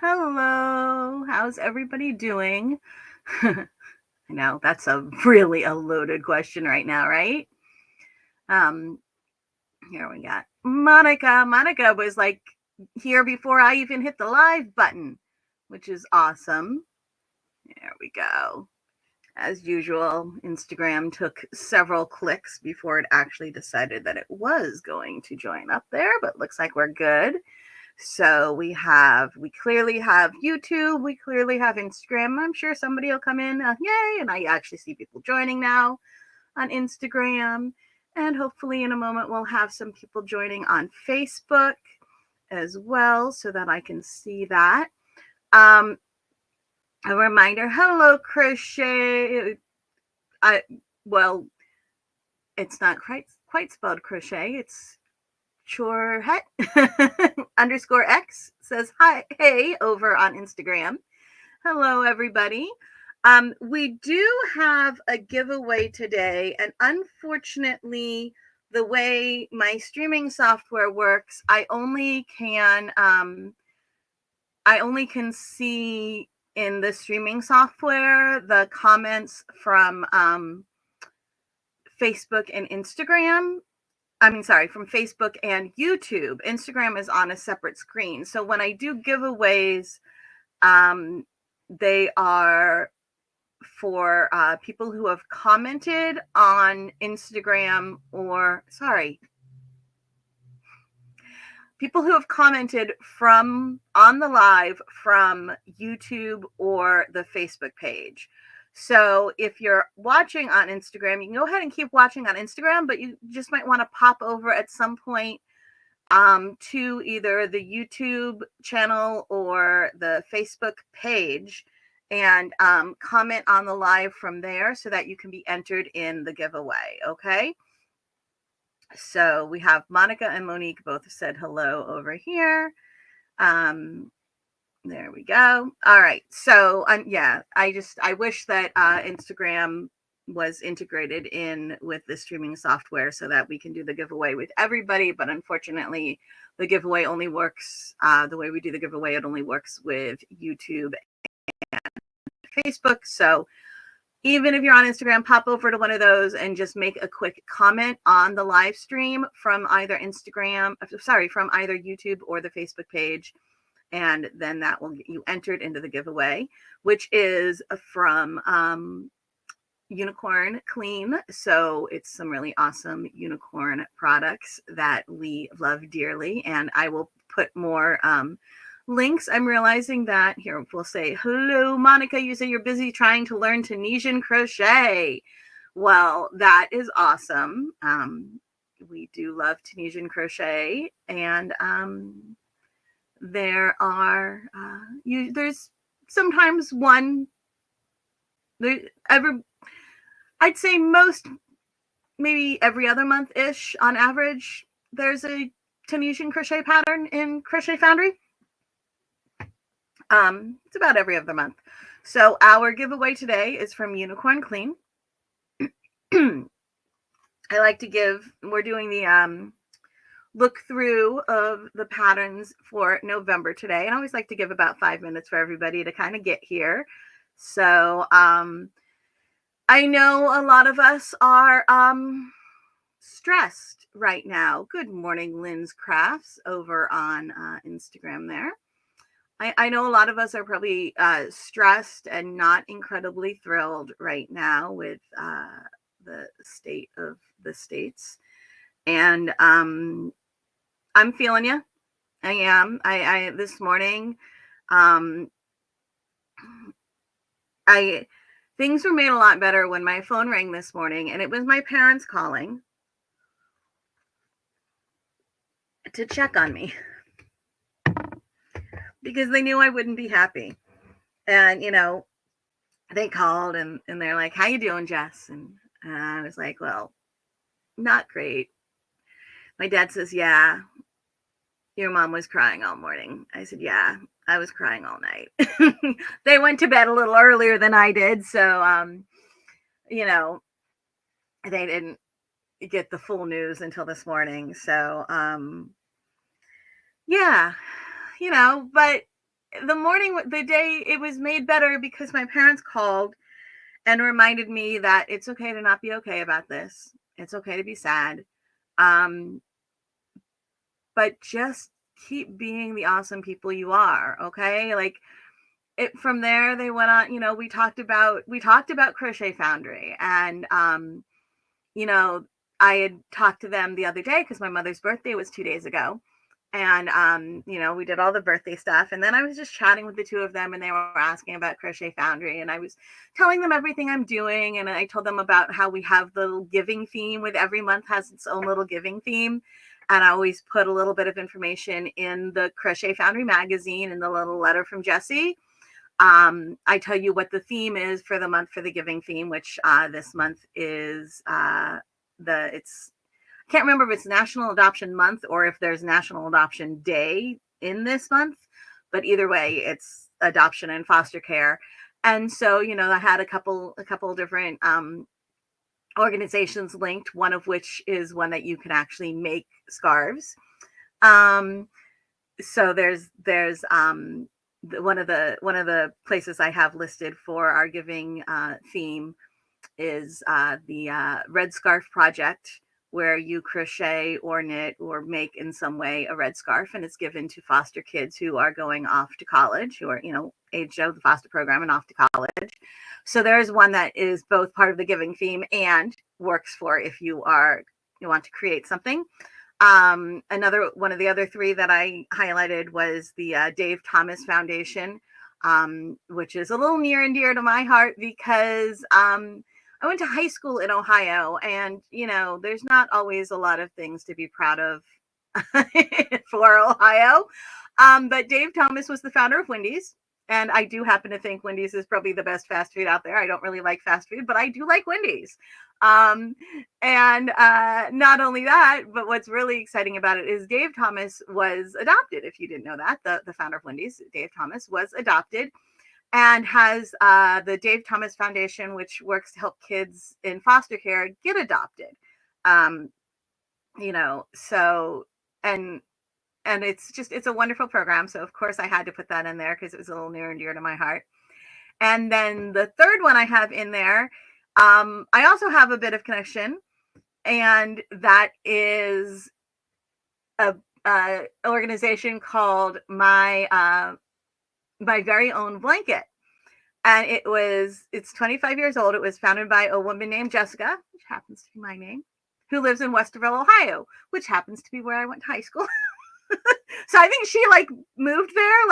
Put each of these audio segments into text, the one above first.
Hello. How's everybody doing? I know that's a loaded question right now, right? Um, Here we got Monica. Monica was like here before I even hit the live button, which is awesome. There we go. As usual, Instagram took several clicks before it actually decided that it was going to join up there, but looks like we're good. So we clearly have YouTube, we clearly have Instagram. I'm sure somebody will come in, yay, and I actually see people joining now on Instagram. And hopefully in a moment we'll have some people joining on Facebook as well so that I can see that. A reminder, hello, Crochet. Well, it's not quite spelled crochet. It's Chorehet underscore X says hi, hey, over on Instagram. Hello, everybody. We do have a giveaway today, and unfortunately, the way my streaming software works, I only can see in the streaming software the comments from Facebook and Instagram. From Facebook and YouTube. Instagram is on a separate screen. So when I do giveaways, they are for people who have commented on Instagram people who have commented on the live from YouTube or the Facebook page. So if you're watching on Instagram, you can go ahead and keep watching on Instagram, but you just might want to pop over at some point to either the YouTube channel or the Facebook page and comment on the live from there so that you can be entered in the giveaway. Okay. So we have Monica and Monique both said hello over here. There we go. All right. So I wish that Instagram was integrated in with the streaming software so that we can do the giveaway with everybody. But unfortunately, the giveaway only works the way we do the giveaway. It only works with YouTube and Facebook. So even if you're on Instagram, pop over to one of those and just make a quick comment on the live stream from either from either YouTube or the Facebook page. And then that will get you entered into the giveaway, which is from Unicorn Clean. So it's some really awesome unicorn products that we love dearly. And I will put more links. I'm realizing that here we'll say, hello, Monica, you say you're busy trying to learn Tunisian crochet. Well, that is awesome. We do love Tunisian crochet, and there's sometimes I'd say maybe every other month-ish on average, there's a Tunisian crochet pattern in Crochet Foundry. It's about every other month. So our giveaway today is from Unicorn Clean. We're doing the look through of the patterns for November today. And I always like to give about 5 minutes for everybody to kind of get here. So I know a lot of us are stressed right now. Good morning, Lynn's Crafts over on Instagram there. I know a lot of us are probably stressed and not incredibly thrilled right now with the state of the states. And I'm feeling you. I am. I this morning, things were made a lot better when my phone rang this morning, and it was my parents calling to check on me because they knew I wouldn't be happy. And, they called and they're like, how you doing, Jess? And I was like, well, not great. My dad says, yeah, your mom was crying all morning. I said, yeah, I was crying all night. They went to bed a little earlier than I did. So, they didn't get the full news until this morning. So, yeah, but the day it was made better because my parents called and reminded me that it's okay to not be okay about this. It's okay to be sad. Um, but just keep being the awesome people you are, okay? Like it from there they went on, we talked about Crochet Foundry, and you know, I had talked to them the other day because my mother's birthday was 2 days ago. And we did all the birthday stuff. And then I was just chatting with the two of them, and they were asking about Crochet Foundry. And I was telling them everything I'm doing. And I told them about how we have the little giving theme, with every month has its own little giving theme. And I always put a little bit of information in the Crochet Foundry magazine in the little letter from Jessie. I tell you what the theme is for the month for the giving theme, which this month is it's I can't remember if it's National Adoption Month or if there's National Adoption Day in this month, but either way, it's adoption and foster care. And so, I had a couple different organizations linked, one of which is one that you can actually make scarves. Um, so one of the places I have listed for our giving theme is the Red Scarf Project, where you crochet or knit or make in some way a red scarf, and it's given to foster kids who are going off to college, who are, aged out of the foster program and off to college. So there's one that is both part of the giving theme and works for if you want to create something. Another one of the other three that I highlighted was the Dave Thomas Foundation, which is a little near and dear to my heart because I went to high school in Ohio, and there's not always a lot of things to be proud of for Ohio. But Dave Thomas was the founder of Wendy's. And I do happen to think Wendy's is probably the best fast food out there. I don't really like fast food, but I do like Wendy's. And not only that, but what's really exciting about it is Dave Thomas was adopted. If you didn't know that, the founder of Wendy's, Dave Thomas, was adopted and has the Dave Thomas Foundation, which works to help kids in foster care get adopted. So, and it's a wonderful program. So of course I had to put that in there because it was a little near and dear to my heart. And then the third one I have in there, I also have a bit of connection, and that is a organization called my very own blanket. And it's 25 years old. It was founded by a woman named Jessica, which happens to be my name, who lives in Westerville, Ohio, which happens to be where I went to high school. So I think she moved there,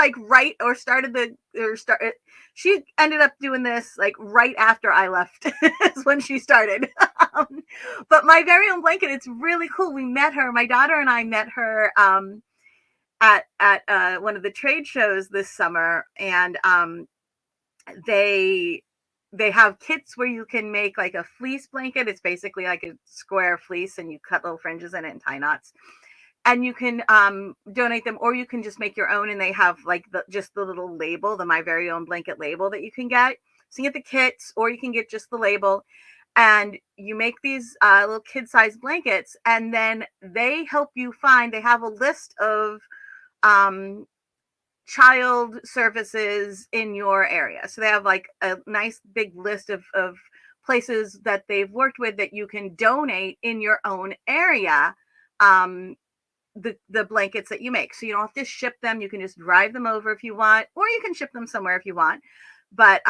she ended up doing this right after I left is when she started. But my very own blanket, it's really cool. We met her, my daughter and I met her at one of the trade shows this summer, and they have kits where you can make a fleece blanket. It's basically like a square fleece, and you cut little fringes in it and tie knots. And you can donate them, or you can just make your own. And they have just the little label, the My Very Own Blanket label that you can get. So you get the kits, or you can get just the label. And you make these little kid-sized blankets, and then they help you find. They have a list of child services in your area. So they have a nice big list of places that they've worked with that you can donate in your own area. The blankets that you make. So you don't have to ship them. You can just drive them over if you want, or you can ship them somewhere if you want. But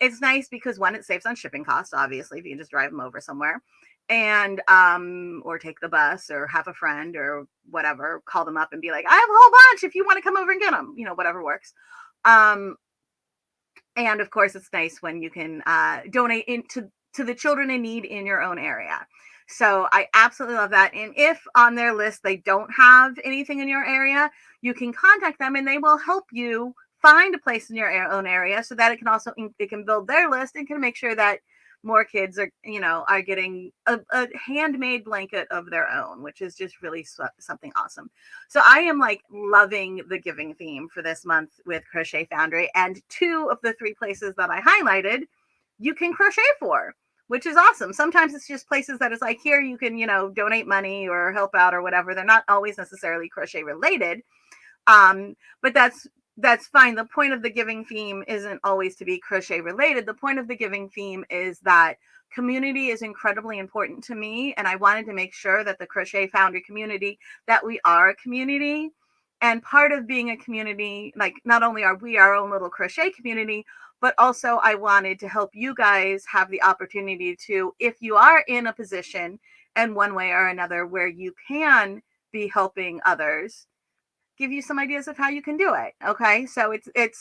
it's nice because one, it saves on shipping costs, obviously, if you can just drive them over somewhere. And or take the bus, or have a friend or whatever, call them up and be like, I have a whole bunch if you want to come over and get them, whatever works. And of course, it's nice when you can donate to the children in need in your own area. So I absolutely love that. And if on their list they don't have anything in your area, you can contact them and they will help you find a place in your own area, so that it can build their list and can make sure that more kids are getting a handmade blanket of their own, which is just really something awesome. So I am loving the giving theme for this month with Crochet Foundry, and 2 of the 3 places that I highlighted, you can crochet for, which is awesome. Sometimes it's just places that is here you can, donate money or help out or whatever. They're not always necessarily crochet related. But that's That's fine. The point of the giving theme isn't always to be crochet related. The point of the giving theme is that community is incredibly important to me. And I wanted to make sure that the Crochet Foundry community, that we are a community. And part of being a community, like not only are we our own little crochet community, but also I wanted to help you guys have the opportunity to, if you are in a position in one way or another where you can be helping others, give you some ideas of how you can do it. Okay. So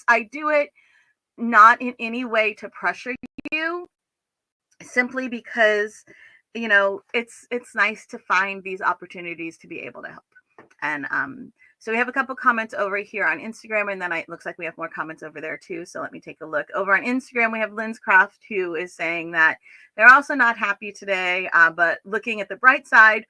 I do it not in any way to pressure you, simply because, it's nice to find these opportunities to be able to help. And so we have a couple comments over here on Instagram, and then it looks like we have more comments over there too. So let me take a look. Over on Instagram, we have Lynn's Craft, who is saying that they're also not happy today, but looking at the bright side,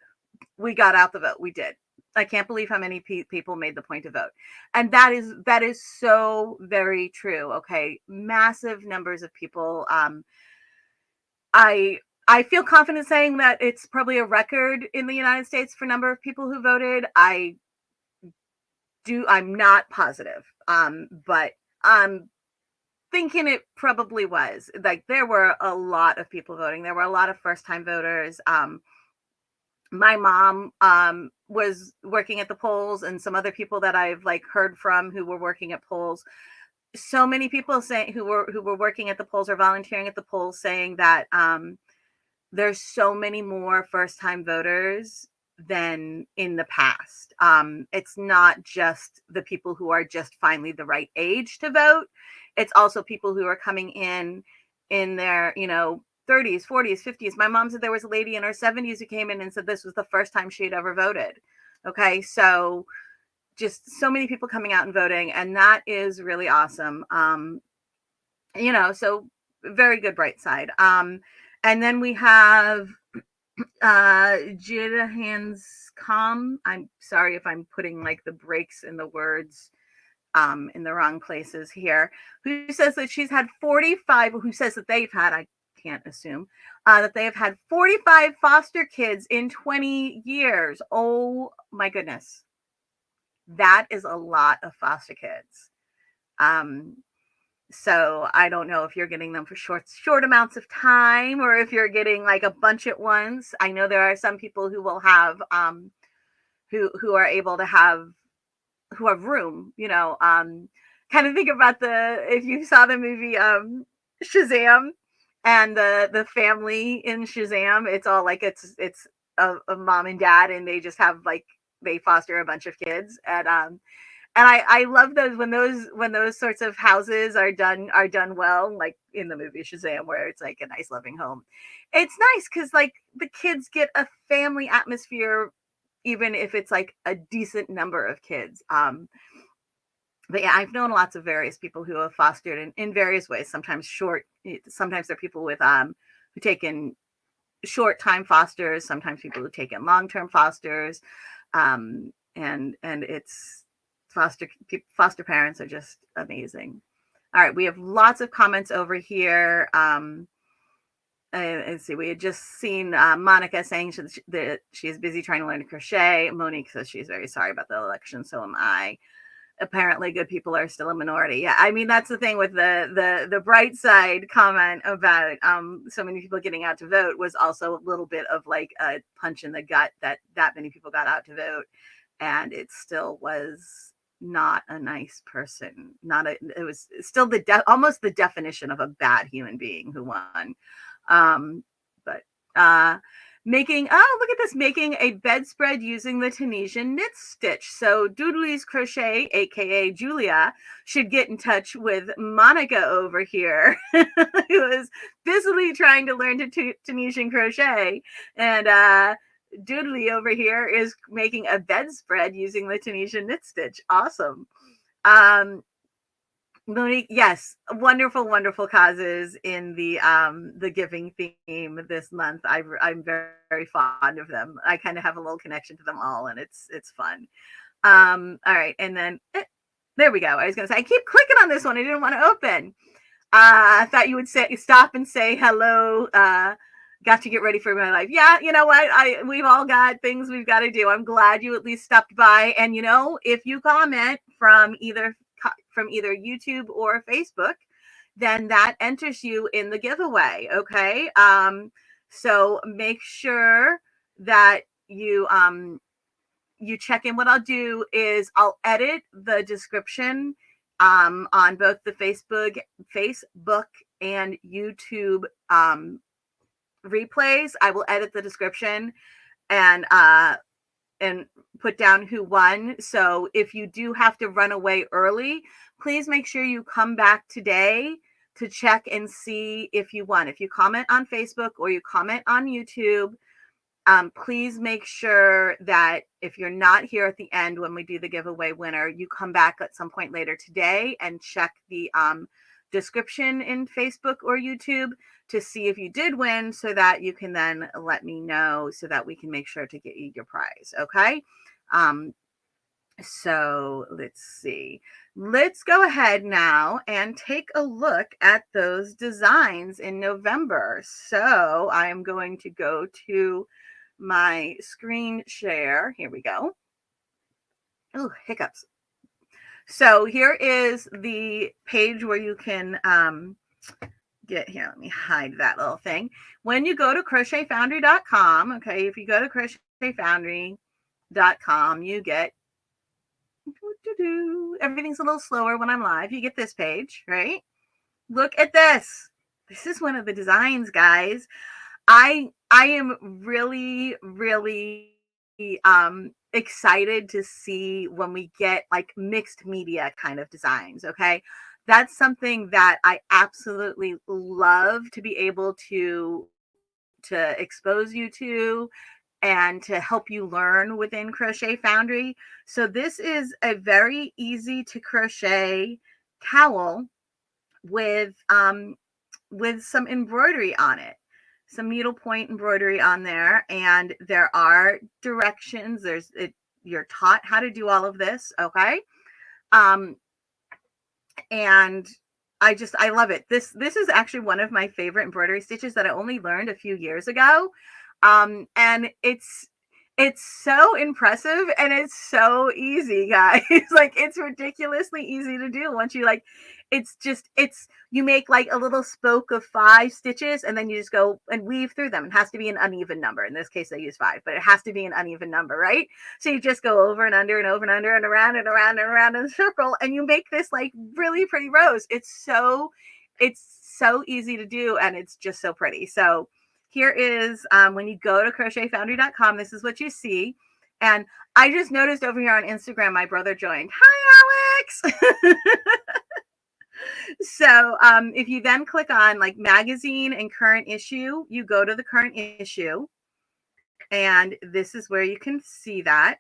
we got out the vote. We did. I can't believe how many people made the point to vote. And that is so very true. Okay. Massive numbers of people. I feel confident saying that it's probably a record in the United States for number of people who voted. I'm not positive. But I'm thinking it probably was. Like, there were a lot of people voting. There were a lot of first time voters. My mom was working at the polls, and some other people that I've like heard from who were working at polls. So many people saying who were working at the polls or volunteering at the polls, saying that there's so many more first time voters than in the past. It's not just the people who are just finally the right age to vote. It's also people who are coming in their, 30s, 40s, 50s. My mom said there was a lady in her 70s who came in and said this was the first time she had ever voted. Okay. So just so many people coming out and voting, and that is really awesome. So very good bright side. And then we have Jida Hands Com. I'm sorry if I'm putting like the breaks in the words in the wrong places here, who says that she's had 45, who says that they've had, I can't assume, that they have had 45 foster kids in 20 years. Oh my goodness. That is a lot of foster kids. So I don't know if you're getting them for short amounts of time, or if you're getting like a bunch at once. I know there are some people who will have, who are able to have, who have room, kind of think about if you saw the movie, Shazam, and the family in Shazam, it's all like, it's a mom and dad, and they just have like, they foster a bunch of kids. And I love those when those sorts of houses are done well, like in the movie Shazam, where it's like a nice loving home. It's nice because like the kids get a family atmosphere, even if it's like a decent number of kids. But yeah, I've known lots of various people who have fostered in various ways. Sometimes they're people with who take in short time fosters. Sometimes people who take in long term fosters, and it's foster parents are just amazing. All right, we have lots of comments over here. Let's see, we had just seen Monica saying that she is busy trying to learn to crochet. Monique says she's very sorry about the election, so am I. Apparently good people are still a minority. Yeah, I mean, that's the thing with the bright side comment about so many people getting out to vote, was also a little bit of like a punch in the gut that many people got out to vote, and it still was not a nice person. It was still almost the definition of a bad human being who won. But making a bedspread using the Tunisian knit stitch. So Doodley's Crochet, aka Julia, should get in touch with Monica over here, who is busily trying to learn Tunisian crochet, and Doodley over here is making a bedspread using the Tunisian knit stitch. Awesome. Monique, yes, wonderful causes in the giving theme this month. I'm very, very fond of them. I kind of have a little connection to them all, and it's fun. All right, and then there we go. I was gonna say, I keep clicking on this one. I didn't want to open. I thought you would stop and say hello. Got to get ready for my life. Yeah, you know what? We've all got things we've got to do. I'm glad you at least stopped by. And if you comment from from either YouTube or Facebook, then that enters you in the giveaway. Okay. So make sure that you check in. What I'll do is I'll edit the description on both the Facebook and YouTube replays. I will edit the description and put down who won. So if you do have to run away early, please make sure you come back today to check and see if you won. If you comment on Facebook or you comment on YouTube, please make sure that if you're not here at the end when we do the giveaway winner, you come back at some point later today and check the description in Facebook or YouTube to see if you did win, so that you can then let me know so that we can make sure to get you your prize. Okay. So let's see. Let's go ahead now and take a look at those designs in November. So I am going to go to my screen share. Here we go. Oh, hiccups. So here is the page where you can get here. Let me hide that little thing. When you go to crochetfoundry.com, okay, if you go to crochetfoundry.com, you get everything's a little slower when I'm live. You get this page, right? Look at this. This is one of the designs, guys. I am really, really excited to see when we get like mixed media kind of designs. Okay. That's something that I absolutely love to be able to expose you to and to help you learn within Crochet Foundry. So this is a very easy to crochet cowl with some embroidery on it, some needlepoint embroidery on there, and there are directions. You're taught how to do all of this. Okay. And I love it. This is actually one of my favorite embroidery stitches that I only learned a few years ago. And it's so impressive and it's so easy, guys. Like, it's ridiculously easy to do once you you make like a little spoke of 5 stitches and then you just go and weave through them. It has to be an uneven number. In this case, I use 5, but it has to be an uneven number, right? So you just go over and under and over and under and around and around and around in a circle, and you make this like really pretty rose. It's so easy to do, and it's just so pretty. So here is, when you go to crochetfoundry.com, this is what you see. And I just noticed over here on Instagram, my brother joined. Hi, Alex. So if you then click on like magazine and current issue, you go to the current issue. And this is where you can see that.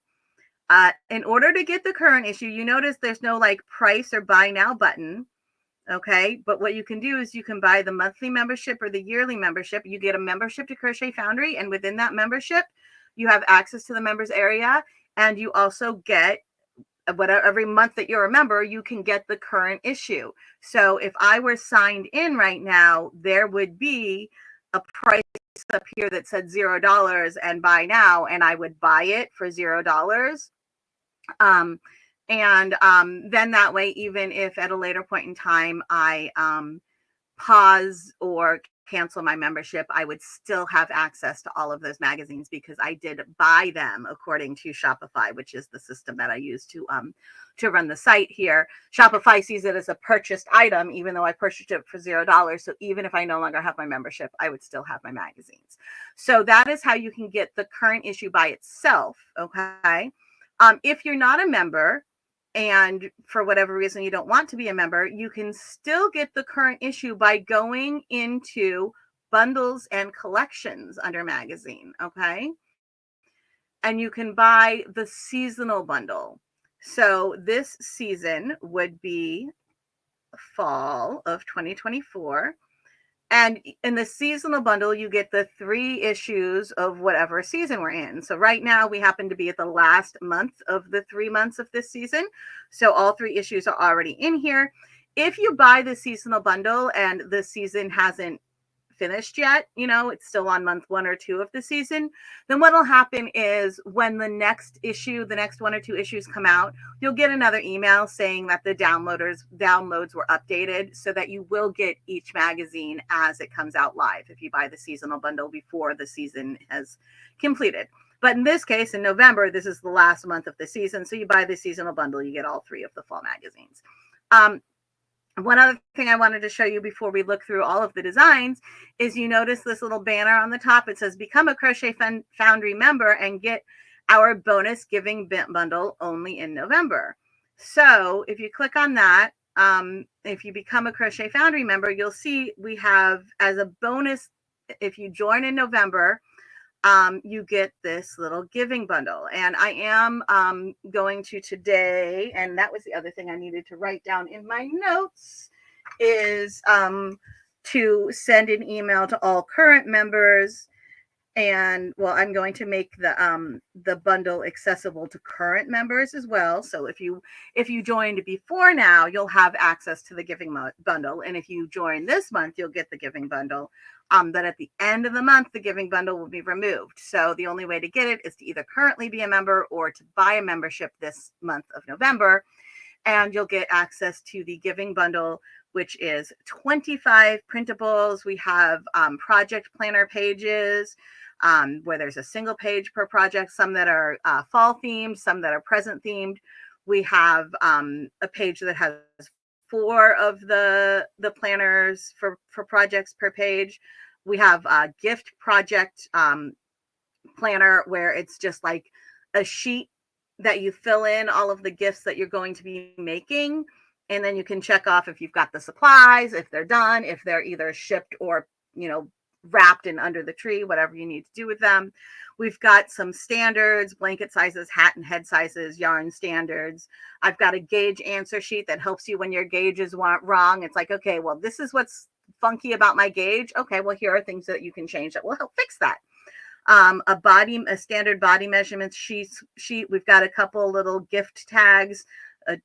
In order to get the current issue, you notice there's no like price or buy now button. Okay. But what you can do is you can buy the monthly membership or the yearly membership. You get a membership to Crochet Foundry, and within that membership, you have access to the members area. And you also get whatever, every month that you're a member, you can get the current issue. So if I were signed in right now, there would be a price up here that said $0 and buy now, and I would buy it for $0. Then that way, even if at a later point in time I pause or cancel my membership, I would still have access to all of those magazines because I did buy them according to Shopify, which is the system that I use to run the site here. Shopify sees it as a purchased item, even though I purchased it for $0. So even if I no longer have my membership, I would still have my magazines. So that is how you can get the current issue by itself. Okay. If you're not a member, and for whatever reason you don't want to be a member, you can still get the current issue by going into bundles and collections under magazine. Okay. And you can buy the seasonal bundle. So this season would be fall of 2024. And in the seasonal bundle, you get the 3 issues of whatever season we're in. So right now we happen to be at the last month of the 3 months of this season. So all 3 issues are already in here. If you buy the seasonal bundle and the season hasn't finished yet, you know, it's still on month 1 or 2 of the season, then what'll happen is when the next 1 or 2 issues come out, you'll get another email saying that the downloads were updated, so that you will get each magazine as it comes out live if you buy the seasonal bundle before the season has completed. But in this case, in November, this is the last month of the season, so you buy the seasonal bundle, you get all 3 of the fall magazines. One other thing I wanted to show you before we look through all of the designs is you notice this little banner on the top. It says, become a Crochet Foundry member and get our bonus giving bundle only in November. So if you click on that, if you become a Crochet Foundry member, you'll see we have as a bonus, if you join in November, you get this little giving bundle. And I am going to today, and that was the other thing I needed to write down in my notes, is to send an email to all current members. And well, I'm going to make the bundle accessible to current members as well. So if you joined before now, you'll have access to the giving bundle. And if you join this month, you'll get the giving bundle. But at the end of the month, the giving bundle will be removed. So the only way to get it is to either currently be a member or to buy a membership this month of November. And you'll get access to the giving bundle, which is 25 printables. We have project planner pages, where there's a single page per project, some that are fall themed, some that are present themed. We have a page that has 4 of the planners for projects per page. We have a gift project planner where it's just like a sheet that you fill in all of the gifts that you're going to be making. And then you can check off if you've got the supplies, if they're done, if they're either shipped or, you know, wrapped and under the tree, whatever you need to do with them. We've got some standards, blanket sizes, hat and head sizes, yarn standards. I've got a gauge answer sheet that helps you when your gauge is wrong. It's like, okay, well, this is what's funky about my gauge. Okay, well, here are things that you can change that will help fix that. A standard body measurements sheet. We've got a couple little gift tags,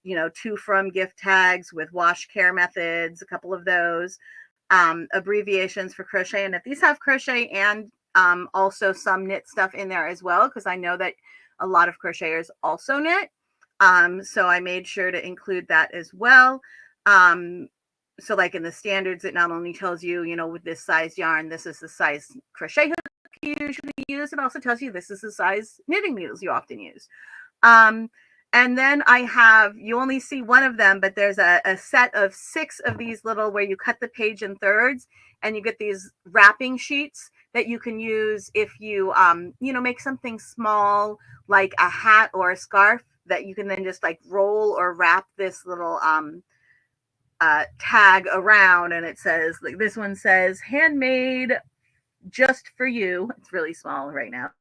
you know, to from gift tags with wash care methods, a couple of those. Abbreviations for crochet, and if these have crochet and also some knit stuff in there as well, because I know that a lot of crocheters also knit, so I made sure to include that as well. So like in the standards, it not only tells you, you know, with this size yarn, this is the size crochet hook you usually use, it also tells you this is the size knitting needles you often use. And then I have, you only see one of them, but there's a set of 6 of these little, where you cut the page in thirds and you get these wrapping sheets that you can use if you, you know, make something small, like a hat or a scarf, that you can then just like roll or wrap this little tag around. And it says, like this one says, handmade just for you. It's really small right now.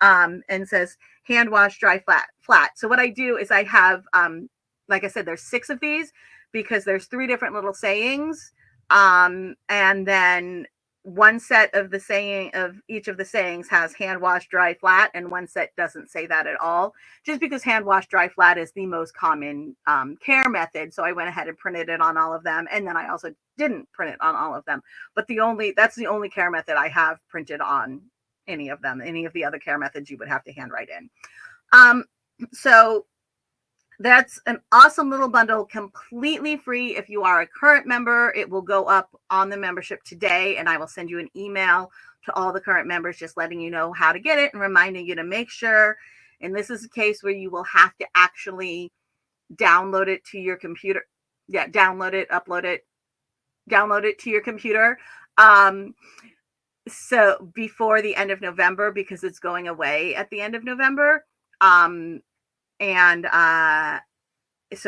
And says hand wash, dry, flat. So what I do is I have, like I said, there's 6 of these because there's 3 different little sayings. And then one set of each of the sayings has hand wash, dry, flat, and one set doesn't say that at all, just because hand wash, dry, flat is the most common care method. So I went ahead and printed it on all of them. And then I also didn't print it on all of them, but that's the only care method I have printed on any of them. Any of the other care methods you would have to handwrite in. So that's an awesome little bundle, completely free. If you are a current member, it will go up on the membership today, and I will send you an email to all the current members just letting you know how to get it and reminding you to make sure. And this is a case where you will have to actually download it to your computer. Yeah, download it to your computer. So before the end of November, because it's going away at the end of November. So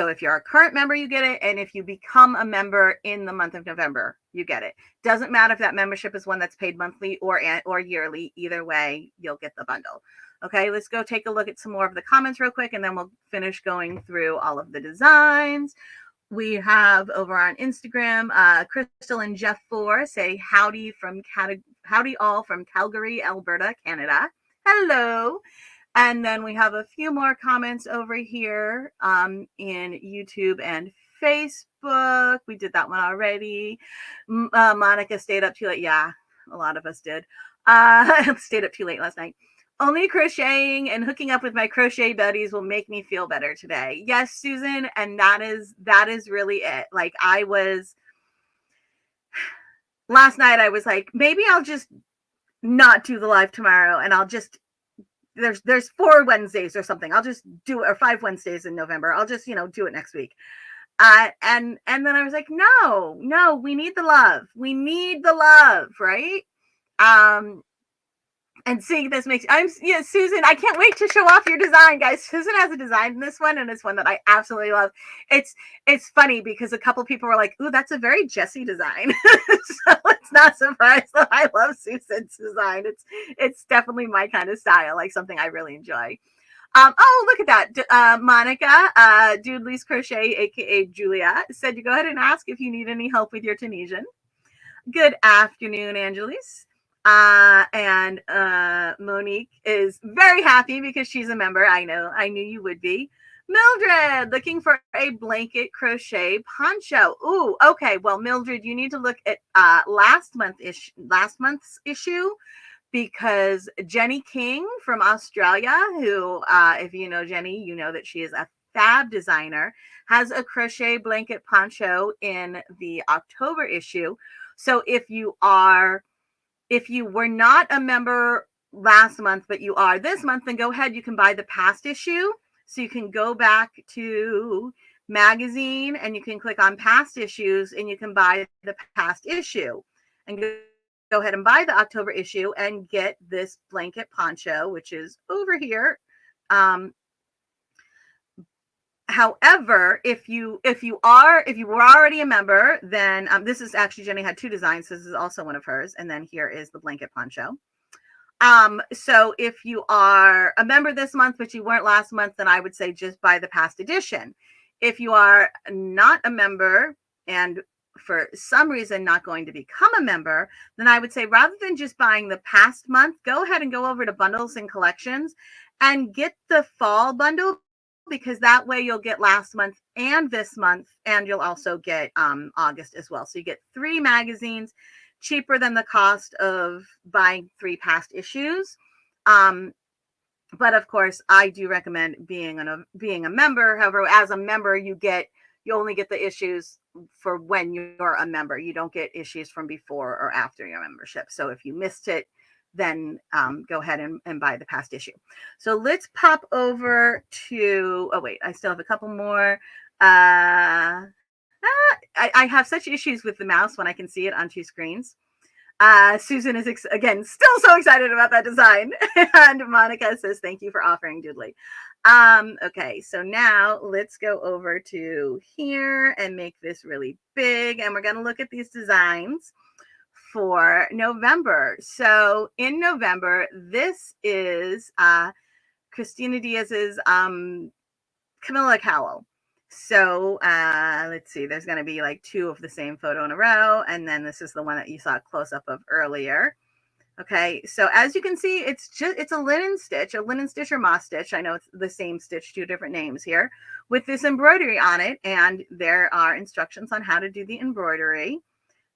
if you're a current member, you get it. And if you become a member in the month of November, you get it. Doesn't matter if that membership is one that's paid monthly or yearly. Either way, you'll get the bundle. Okay, let's go take a look at some more of the comments real quick, and then we'll finish going through all of the designs. We have over on Instagram, Crystal and Jeff 4 say howdy all from Calgary, Alberta, Canada. Hello. And then we have a few more comments over here in YouTube and Facebook. We did that one already. Monica stayed up too late. Yeah, a lot of us did. Stayed up too late last night. Only crocheting and hooking up with my crochet buddies will make me feel better today. Yes, Susan, and that is really it. Like last night I was like, maybe I'll just not do the live tomorrow, and I'll just there's 4 Wednesdays or something. I'll just do it, or 5 Wednesdays in November. I'll just, do it next week. And then I was like, no, we need the love. We need the love, right? And seeing this makes Susan, I can't wait to show off your design, guys. Susan has a design in this one, and it's one that I absolutely love. It's funny because a couple people were like, ooh, that's a very Jessie design. So it's not surprised that I love Susan's design. It's definitely my kind of style, like something I really enjoy. Oh, look at that. Monica, Doodley's Crochet, aka Julia, said to go ahead and ask if you need any help with your Tunisian. Good afternoon, Angelise. And Monique is very happy because she's a member. I knew you would be. Mildred, looking for a blanket crochet poncho. Ooh, okay. Well, Mildred, you need to look at last month's issue, because Jenny King from Australia, who, if you know Jenny, you know that she is a fab designer, has a crochet blanket poncho in the October issue. So if you were not a member last month, but you are this month, then go ahead. You can buy the past issue. So you can go back to magazine and you can click on past issues and you can buy the past issue and go ahead and buy the October issue and get this blanket poncho, which is over here. However, if you were already a member, then this is actually, Jenny had 2 designs. This is also one of hers. And then here is the blanket poncho. So if you are a member this month, but you weren't last month, then I would say just buy the past edition. If you are not a member and for some reason not going to become a member, then I would say rather than just buying the past month, go ahead and go over to bundles and collections and get the fall bundle, because that way you'll get last month and this month, and you'll also get August as well. So you get 3 magazines, cheaper than the cost of buying 3 past issues. But of course, I do recommend being a member. However, as a member, you only get the issues for when you're a member. You don't get issues from before or after your membership. So if you missed it, then go ahead and buy the past issue. So let's pop over to, oh wait, I still have a couple more. I have such issues with the mouse when I can see it on 2 screens. Susan is, again, still so excited about that design. And Monica says, thank you for offering, Doodly. Okay, so now let's go over to here and make this really big. And we're going to look at these designs for November. So in November, this is Christina Diaz's Camilla Cowell. So let's see, there's going to be like 2 of the same photo in a row. And then this is the one that you saw a close up of earlier. Okay, so as you can see, it's a linen stitch or moss stitch. I know it's the same stitch, 2 different names here, with this embroidery on it. And there are instructions on how to do the embroidery.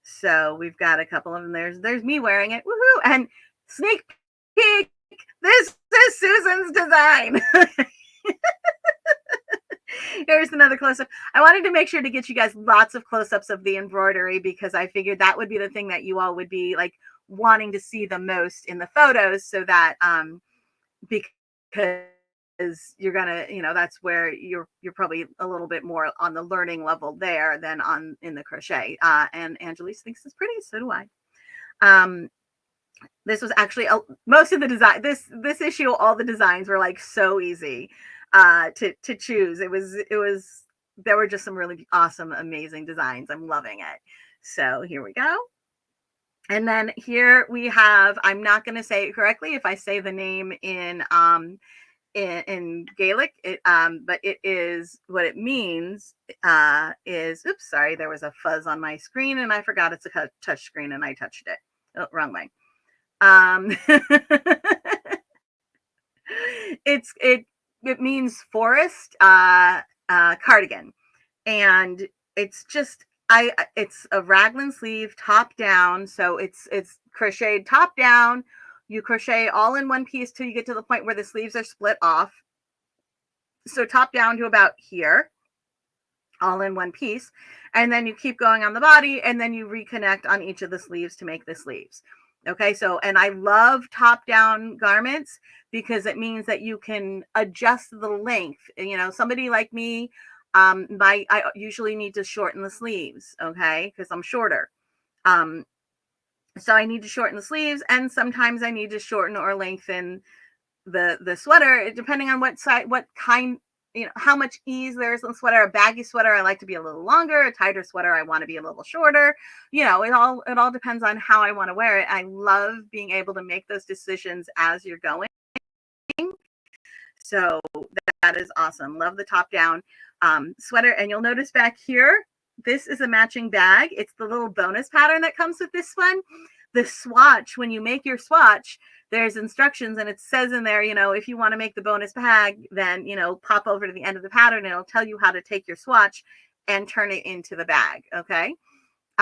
So we've got a couple of them. There's me wearing it. Woohoo! And sneak peek, this is Susan's design. Here's another close-up. I wanted to make sure to get you guys lots of close-ups of the embroidery, because I figured that would be the thing that you all would be like wanting to see the most in the photos, so that because you're gonna, that's where you're probably a little bit more on the learning level there than in the crochet. And Angelise thinks it's pretty, so do I. This was actually most of the design. This issue, all the designs were like so easy to choose. There were just some really awesome, amazing designs. I'm loving it. So here we go. And then here we have, I'm not going to say it correctly if I say the name in Gaelic, but it is, what it means is, oops, sorry, there was a fuzz on my screen and I forgot it's a touch screen and I touched it. Oh, wrong way. It means forest cardigan. And it's just, it's a raglan sleeve top down. So it's crocheted top down. You crochet all in one piece till you get to the point where the sleeves are split off. So top down to about here, all in one piece. And then you keep going on the body, and then you reconnect on each of the sleeves to make the sleeves. Okay, so, and I love top down garments because it means that you can adjust the length. You know, somebody like me, I usually need to shorten the sleeves, okay, because I'm shorter. Um, so I need to shorten the sleeves, and sometimes I need to shorten or lengthen the sweater, depending on what side, what kind, you know, how much ease there is in the sweater. A baggy sweater, I like to be a little longer. A tighter sweater, I want to be a little shorter. You know, it all depends on how I want to wear it. I love being able to make those decisions as you're going. So that is awesome. Love the top down sweater. And you'll notice back here, this is a matching bag. It's the little bonus pattern that comes with this one. The swatch, when you make your swatch, there's instructions, and it says in there, you know, if you want to make the bonus bag, then, you know, pop over to the end of the pattern and it'll tell you how to take your swatch and turn it into the bag. Okay.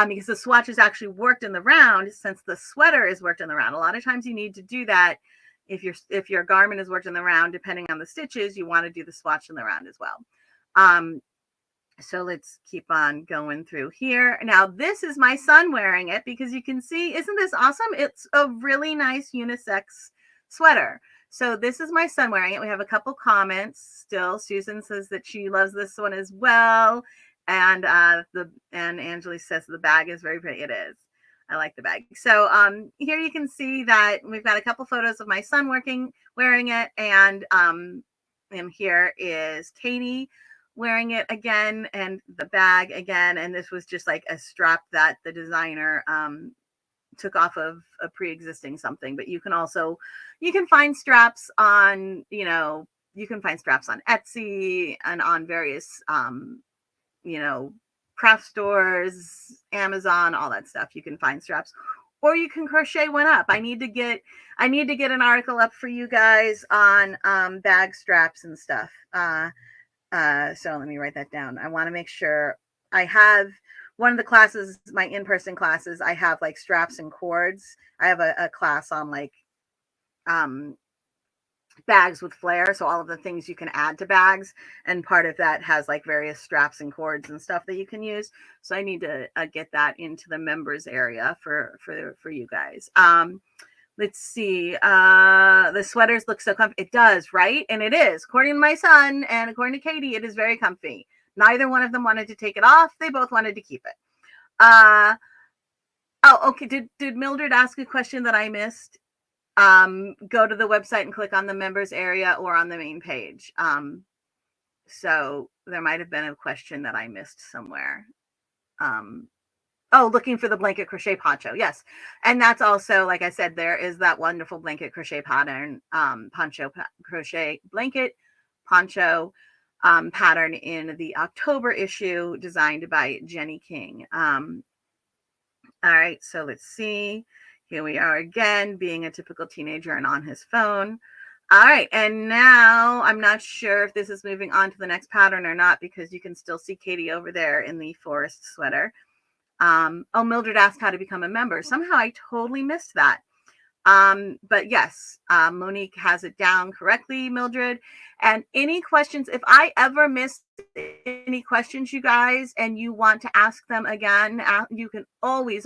Because the swatch is actually worked in the round, since the sweater is worked in the round. A lot of times you need to do that. If your garment is worked in the round, depending on the stitches, you want to do the swatch in the round as well. So let's keep on going through here. Now, this is my son wearing it, because you can see, isn't this awesome? It's a really nice unisex sweater. So this is my son wearing it. We have a couple comments still. Susan says that she loves this one as well. And Angela says the bag is very pretty. It is. I like the bag. So here you can see that we've got a couple photos of my son wearing it. And here is Katie wearing it again, and the bag again. And this was just like a strap that the designer took off of a pre-existing something. But you can find straps on, you know, you can find straps on Etsy and on various you know, craft stores, Amazon, all that stuff. You can find straps, or you can crochet one up. I need to get an article up for you guys on bag straps and stuff. So let me write that down. I want to make sure I have one of the classes, my in-person classes, I have like straps and cords. I have a class on like bags with flair, so all of the things you can add to bags, and part of that has like various straps and cords and stuff that you can use. So I need to get that into the members area for you guys. Let's see. The sweaters look so comfy. It does, right? And it is. According to my son and according to Katie, it is very comfy. Neither one of them wanted to take it off. They both wanted to keep it. Oh, okay. Did Mildred ask a question that I missed? Go to the website and click on the members area or on the main page. So there might have been a question that I missed somewhere. Oh, looking for the blanket crochet poncho. Yes. And that's also, like I said, there is that wonderful blanket crochet pattern, crochet blanket poncho pattern in the October issue, designed by Jenny King. All right. So let's see. Here we are again, being a typical teenager and on his phone. All right. And now I'm not sure if this is moving on to the next pattern or not, because you can still see Katie over there in the forest sweater. Oh, Mildred asked how to become a member. Somehow I totally missed that. But yes, Monique has it down correctly, Mildred. And any questions, if I ever missed any questions, you guys, and you want to ask them again, you can always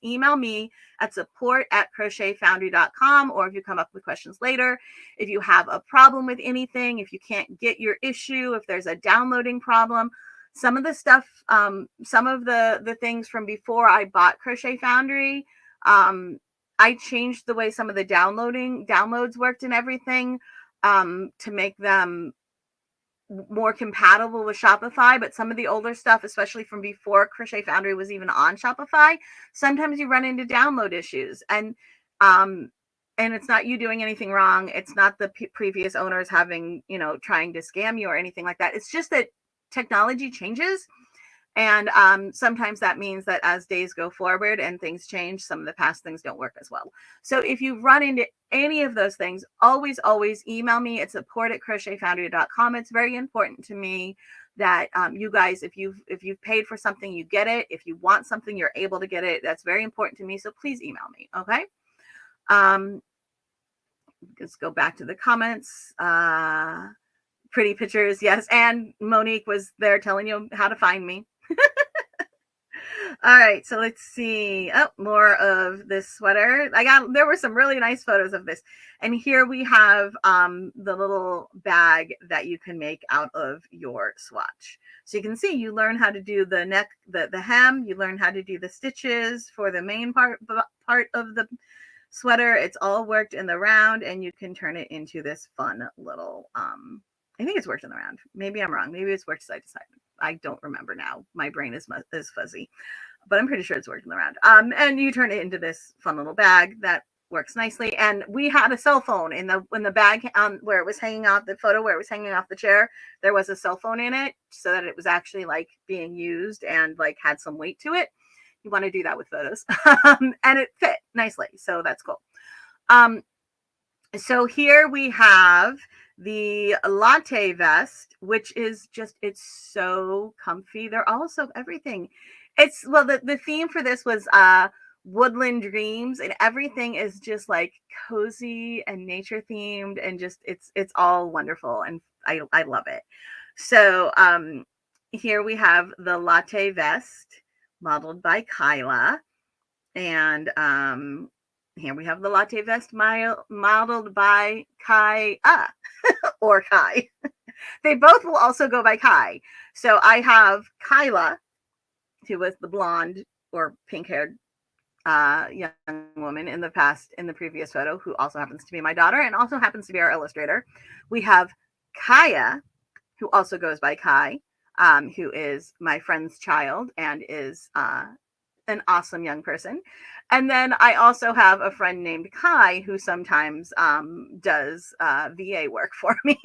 email me at support@crochetfoundry.com, or if you come up with questions later, if you have a problem with anything, if you can't get your issue, if there's a downloading problem. Some of the stuff, some of the things from before I bought Crochet Foundry, I changed the way some of the downloads worked and everything, to make them more compatible with Shopify. But some of the older stuff, especially from before Crochet Foundry was even on Shopify, sometimes you run into download issues, and it's not you doing anything wrong. It's not the previous owners having, trying to scam you or anything like that. It's just that technology changes. And sometimes that means that as days go forward and things change, some of the past things don't work as well. So if you run into any of those things, always email me at support@crochetfoundry.com. It's very important to me that you guys, if you've paid for something, you get it. If you want something, you're able to get it. That's very important to me. So please email me. Okay. Let's go back to the comments. Pretty pictures. Yes. And Monique was there telling you how to find me. All right, so let's see. Oh, more of this sweater. There were some really nice photos of this. And here we have the little bag that you can make out of your swatch. So you can see you learn how to do the neck, the hem, you learn how to do the stitches for the main part of the sweater. It's all worked in the round, and you can turn it into this fun little I think it's worked in the round. Maybe I'm wrong. Maybe it's worked side to side. I don't remember now. My brain is fuzzy, but I'm pretty sure it's working around. And you turn it into this fun little bag that works nicely. And we had a cell phone in the bag where it was hanging off the photo, where it was hanging off the chair. There was a cell phone in it so that it was actually like being used and like had some weight to it. You want to do that with photos, and it fit nicely. So that's cool. So here we have the latte vest, which is just, it's so comfy. They're also everything. It's, well, the theme for this was woodland dreams, and everything is just like cozy and nature themed, and just it's all wonderful, and I love it. So here we have the latte vest modeled by Kyla, and here we have the latte vest modeled by Kai or Kai. They both will also go by Kai. So I have Kyla, who was the blonde or pink-haired young woman in the previous photo, who also happens to be my daughter and also happens to be our illustrator. We have Kaya, who also goes by Kai, who is my friend's child and is an awesome young person. And then I also have a friend named Kai who sometimes does VA work for me.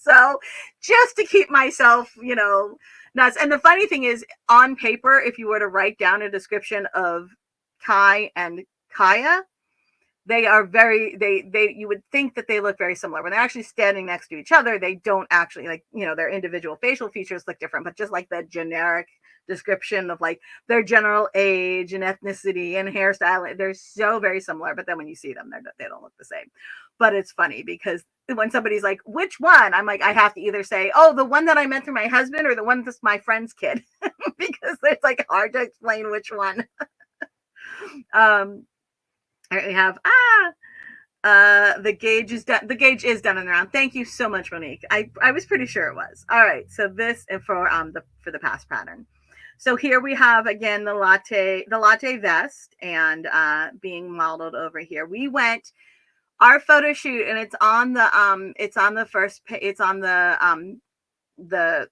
So just to keep myself, nuts. And the funny thing is, on paper, if you were to write down a description of Kai and Kaya, they are you would think that they look very similar. When they're actually standing next to each other, they don't actually, like, their individual facial features look different, but just like the generic description of like their general age and ethnicity and hairstyle, they're so very similar. But then when you see them, they don't look the same. But it's funny because when somebody's like, which one? I'm like, I have to either say, oh, the one that I met through my husband, or the one that's my friend's kid, because it's like hard to explain which one. We have the gauge is done. The gauge is done in the round. Thank you so much, Monique. I was pretty sure it was. All right. So this for the past pattern. So here we have again the latte vest, and being modeled over here. We went our photo shoot, and it's on the first page. It's on the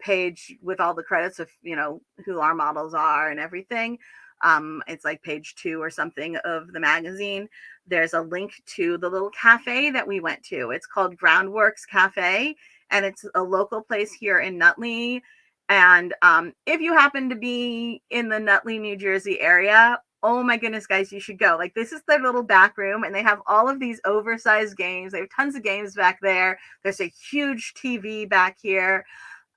page with all the credits of who our models are and everything. It's like page 2 or something of the magazine. There's a link to the little cafe that we went to. It's called Groundworks Cafe, and it's a local place here in Nutley. And if you happen to be in the Nutley, New Jersey area, oh my goodness, guys, you should go. Like, this is their little back room, and they have all of these oversized games. They have tons of games back there. There's a huge TV back here.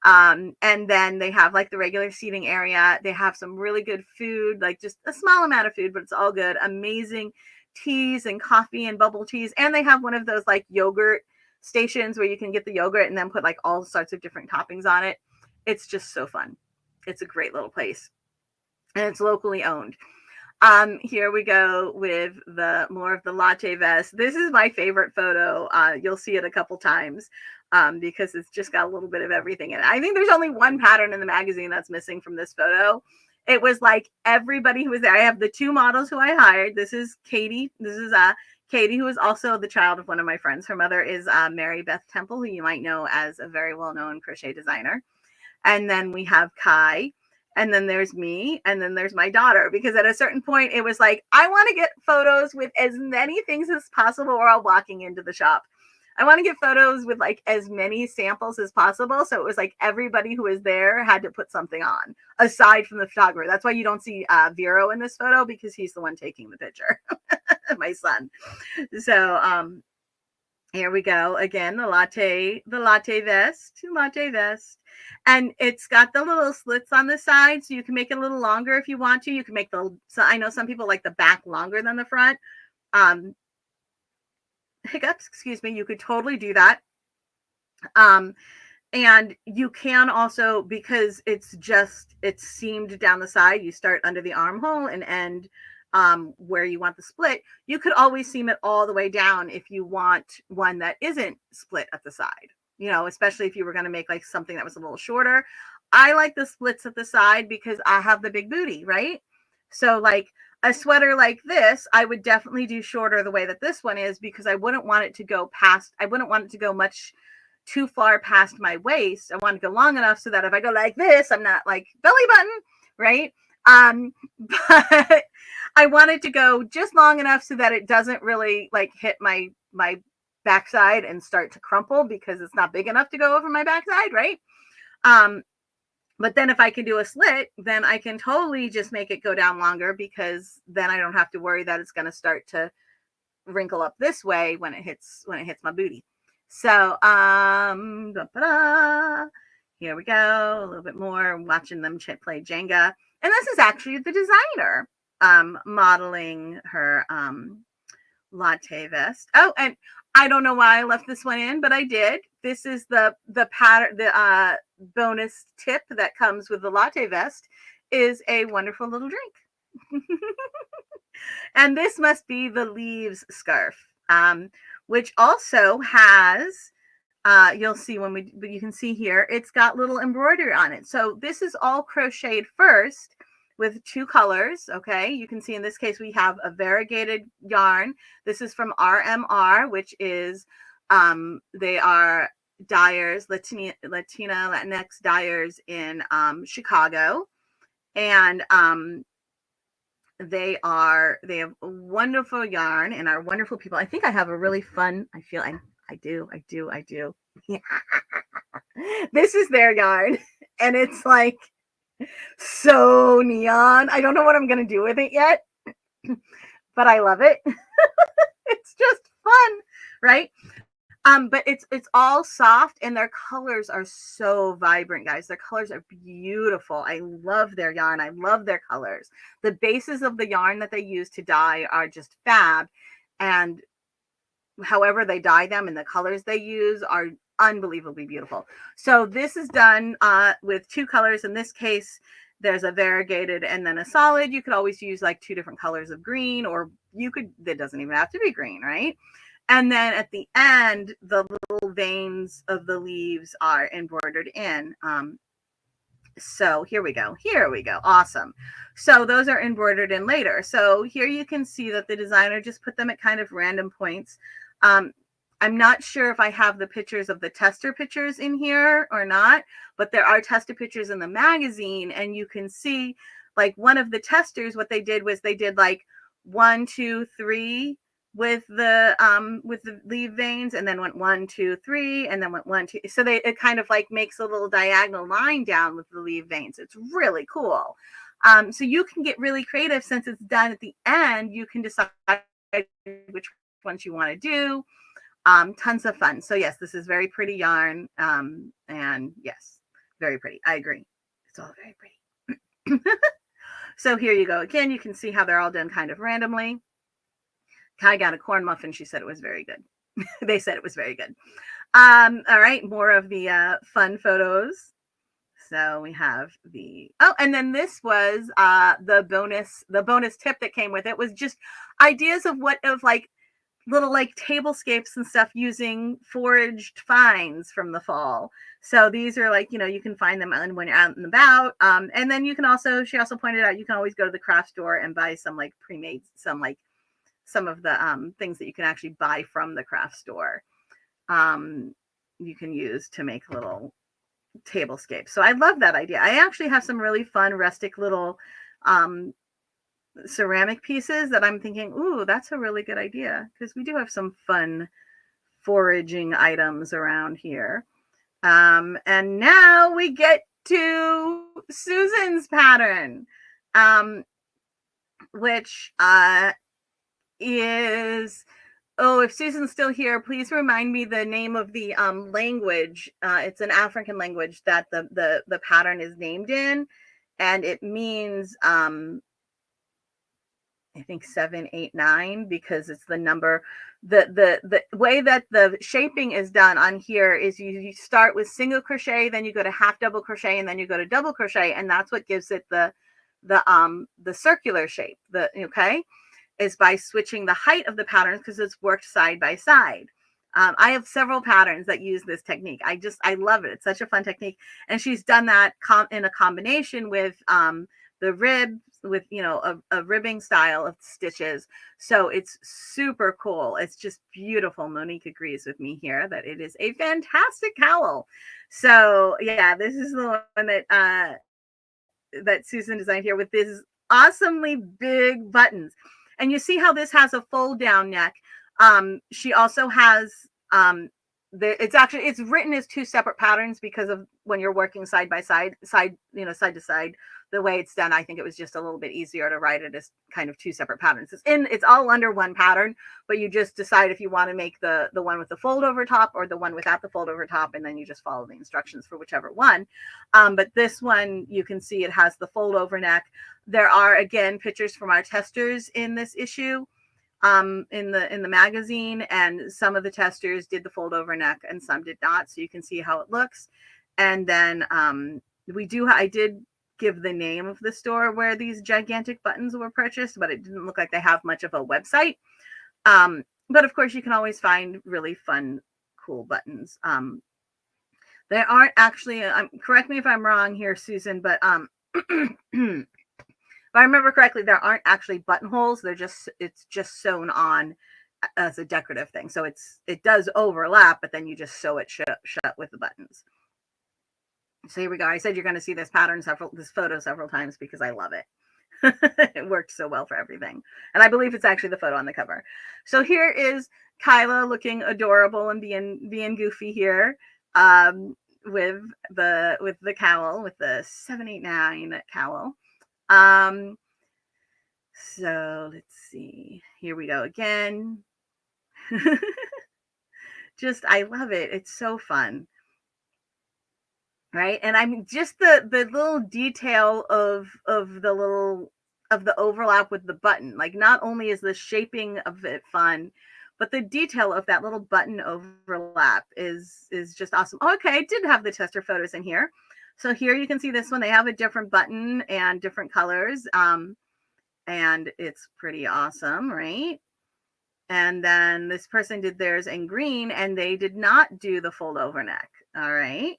And then they have like the regular seating area. They have some really good food, like just a small amount of food, but it's all good. Amazing teas and coffee and bubble teas. And they have one of those like yogurt stations where you can get the yogurt and then put like all sorts of different toppings on it. It's just so fun. It's a great little place, and it's locally owned. Here we go with more of the latte vest. This is my favorite photo. You'll see it a couple times because it's just got a little bit of everything in it. I think there's only one pattern in the magazine that's missing from this photo. It was like everybody who was there. I have the 2 models who I hired. This is Katie. This is Katie, who is also the child of one of my friends. Her mother is Mary Beth Temple, who you might know as a very well-known crochet designer. And then we have Kai. And then there's me, and then there's my daughter, because at a certain point it was like, I want to get photos with as many things as possible while walking into the shop. I want to get photos with like as many samples as possible. So it was like everybody who was there had to put something on aside from the photographer. That's why you don't see Vero in this photo, because he's the one taking the picture, my son. So Here we go again, the latte vest, and it's got the little slits on the side, so you can make it a little longer if you want to. You can make so I know some people like the back longer than the front. Um, Hiccups, excuse me. You could totally do that. Um, and you can also, because it's seamed down the side, you start under the armhole and end where you want the split. You could always seam it all the way down if you want one that isn't split at the side, especially if you were going to make like something that was a little shorter. I like the splits at the side because I have the big booty, right? So like a sweater like this, I would definitely do shorter the way that this one is, because I wouldn't want it to go much too far past my waist. I want to go long enough so that if I go like this, I'm not like belly button, right? But I want it to go just long enough so that it doesn't really like hit my backside and start to crumple, because it's not big enough to go over my backside, right? But then if I can do a slit, then I can totally just make it go down longer, because then I don't have to worry that it's going to start to wrinkle up this way when it hits my booty. So here we go, a little bit more. I'm watching them play Jenga, and this is actually the designer modeling her latte vest. Oh, and I don't know why I left this one in, but I did. This is the pattern, the bonus tip that comes with the latte vest is a wonderful little drink. And this must be the leaves scarf, which also has, you'll see but you can see here, it's got little embroidery on it. So this is all crocheted first with 2 colors. Okay. You can see in this case, we have a variegated yarn. This is from RMR, which is, they are dyers, Latinx dyers in Chicago. And they have wonderful yarn and are wonderful people. I think I have a really fun, I do. Yeah. This is their yarn, and it's like so neon. I don't know what I'm going to do with it yet, but I love it. It's just fun, right? But it's all soft, and their colors are so vibrant, guys. Their colors are beautiful. I love their yarn. I love their colors. The bases of the yarn that they use to dye are just fab, and however they dye them and the colors they use are unbelievably beautiful. So this is done with 2 colors. In this case, there's a variegated and then a solid. You could always use like 2 different colors of green, or it doesn't even have to be green, right? And then at the end, the little veins of the leaves are embroidered in. So here we go. Awesome. So those are embroidered in later. So here you can see that the designer just put them at kind of random points. I'm not sure if I have the pictures of the tester pictures in here or not, but there are tester pictures in the magazine, and you can see like one of the testers, what they did was they did like 1, 2, 3 with the leaf veins, and then went 1, 2, 3, and then went 1, 2. So it kind of like makes a little diagonal line down with the leaf veins. It's really cool. So you can get really creative since it's done at the end. You can decide which ones you want to do. Tons of fun. So yes, this is very pretty yarn. And yes, very pretty. I agree. It's all very pretty. So here you go. Again, you can see how they're all done kind of randomly. Kai got a corn muffin. She said it was very good. They said it was very good. All right, more of the fun photos. So we have and then this was the bonus tip that came with it was just ideas of like little like tablescapes and stuff using foraged finds from the fall. So these are like, you can find them when you're out and about. And then you can also, she also pointed out, you can always go to the craft store and buy some like pre-made, some of the things that you can actually buy from the craft store. You can use to make little tablescapes. So I love that idea. I actually have some really fun rustic little ceramic pieces that I'm thinking, ooh, that's a really good idea, because we do have some fun foraging items around here. And now we get to Susan's pattern, which is Oh, if Susan's still here, please remind me the name of the language. It's an African language that the pattern is named in, and it means I think 789 because it's the number. The way that the shaping is done on here is you start with single crochet, then you go to half double crochet, and then you go to double crochet, and that's what gives it the circular shape. The okay is by switching the height of the patterns because it's worked side by side. I have several patterns that use this technique. I love it. It's such a fun technique, and she's done that in a combination with the ribs with a ribbing style of stitches. So it's super cool. It's just beautiful. Monique agrees with me here that it is a fantastic cowl. So yeah, this is the one that Susan designed here with this awesomely big buttons. And you see how this has a fold down neck. She also has it's written as two separate patterns because of when you're working side by side, side to side. The way it's done, I think it was just a little bit easier to write it as kind of two separate patterns. It's all under one pattern, but you just decide if you want to make the one with the fold over top or the one without the fold over top, and then you just follow the instructions for whichever one. But this one, you can see it has the fold over neck. There are, again, pictures from our testers in this issue in the magazine, and some of the testers did the fold over neck and some did not, so you can see how it looks. And then I did give the name of the store where these gigantic buttons were purchased, but it didn't look like they have much of a website. But of course you can always find really fun, cool buttons. They aren't actually, correct me if I'm wrong here, Susan, but if I remember correctly, there aren't actually buttonholes. It's just sewn on as a decorative thing. So it does overlap, but then you just sew it shut with the buttons. So here we go. I said you're going to see this photo several times because I love it. It worked so well for everything. And I believe it's actually the photo on the cover. So here is Kyla looking adorable and being goofy here with the cowl, with the 789 cowl. So let's see. Here we go again. I love it. It's so fun. Right. And I mean, just the little detail of the overlap with the button. Like, not only is the shaping of it fun, but the detail of that little button overlap is just awesome. Oh, okay, I did have the tester photos in here. So here you can see this one. They have a different button and different colors. And it's pretty awesome, right? And then this person did theirs in green, and they did not do the fold over neck. All right.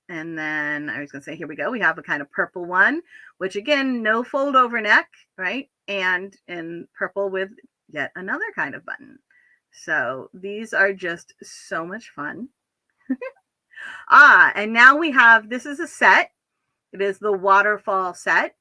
And then I was going to say, here we go. We have a kind of purple one, which again, no fold over neck, right? And in purple with yet another kind of button. So these are just so much fun. And now we have, this is a set. It is the waterfall set.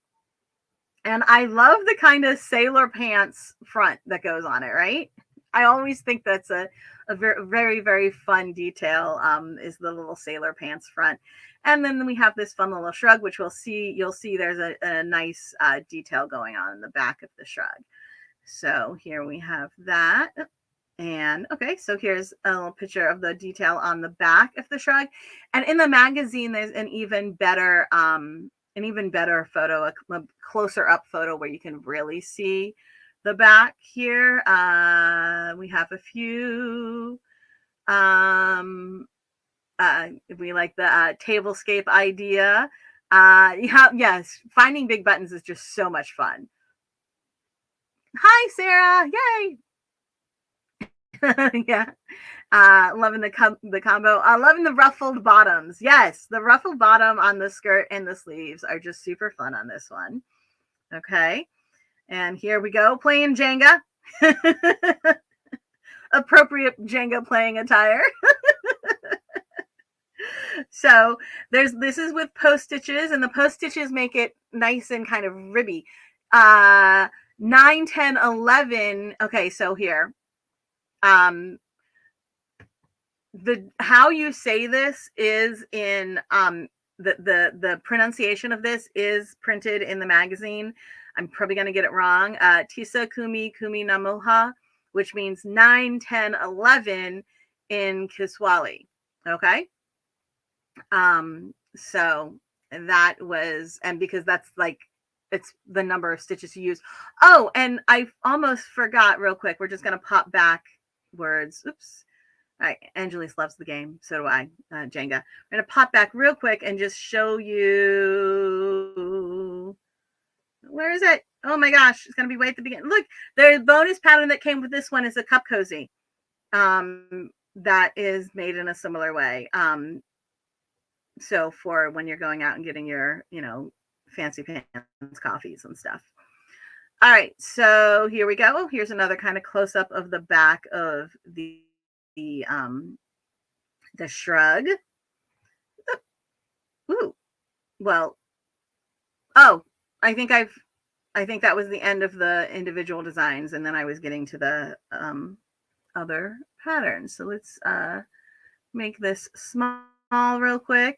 And I love the kind of sailor pants front that goes on it, right? I always think that's a very, very, very fun detail, is the little sailor pants front. And then we have this fun little shrug, which you'll see there's a nice detail going on in the back of the shrug. So here we have that. And okay, so here's a little picture of the detail on the back of the shrug. And in the magazine, there's an even better photo, a closer up photo where you can really see the back here. We have a few. We like the tablescape idea. Yes, finding big buttons is just so much fun. Hi, Sarah. Yay. Yeah. Loving the combo. Loving the ruffled bottoms. Yes, the ruffled bottom on the skirt and the sleeves are just super fun on this one. Okay. And here we go, playing Jenga. Appropriate Jenga playing attire. So this is with post stitches, and the post stitches make it nice and kind of ribby. 9, 10, 11. Okay, so here. How you say this is in the pronunciation of this is printed in the magazine. I'm probably going to get it wrong. Tisa Kumi Namoha, which means 9, 10, 11 in Kiswahili. Okay. So that was, and because that's like, it's the number of stitches you use. Oh, and I almost forgot real quick. We're just going to pop back words. Oops. All right. Angelise loves the game. So do I, Jenga. I'm going to pop back real quick and just show you. Where is it? Oh my gosh. It's going to be way at the beginning. Look, the bonus pattern that came with this one is a cup cozy. That is made in a similar way. So for when you're going out and getting your, fancy pants, coffees and stuff. All right, so here we go. Here's another kind of close up of the back of the shrug. Ooh, well, oh, I think that was the end of the individual designs, and then I was getting to the other patterns. So let's make this small real quick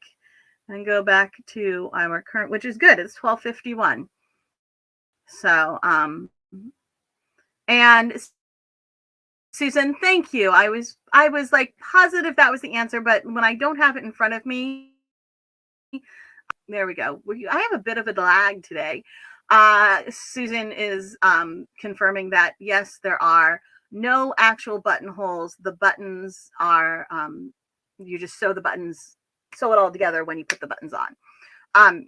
and go back to our current, which is good. It's 12:51. So, and Susan, thank you. I was like positive that was the answer, but when I don't have it in front of me, there we go. I have a bit of a lag today. Susan is confirming that yes, there are no actual buttonholes. The buttons are you just sew it all together when you put the buttons on.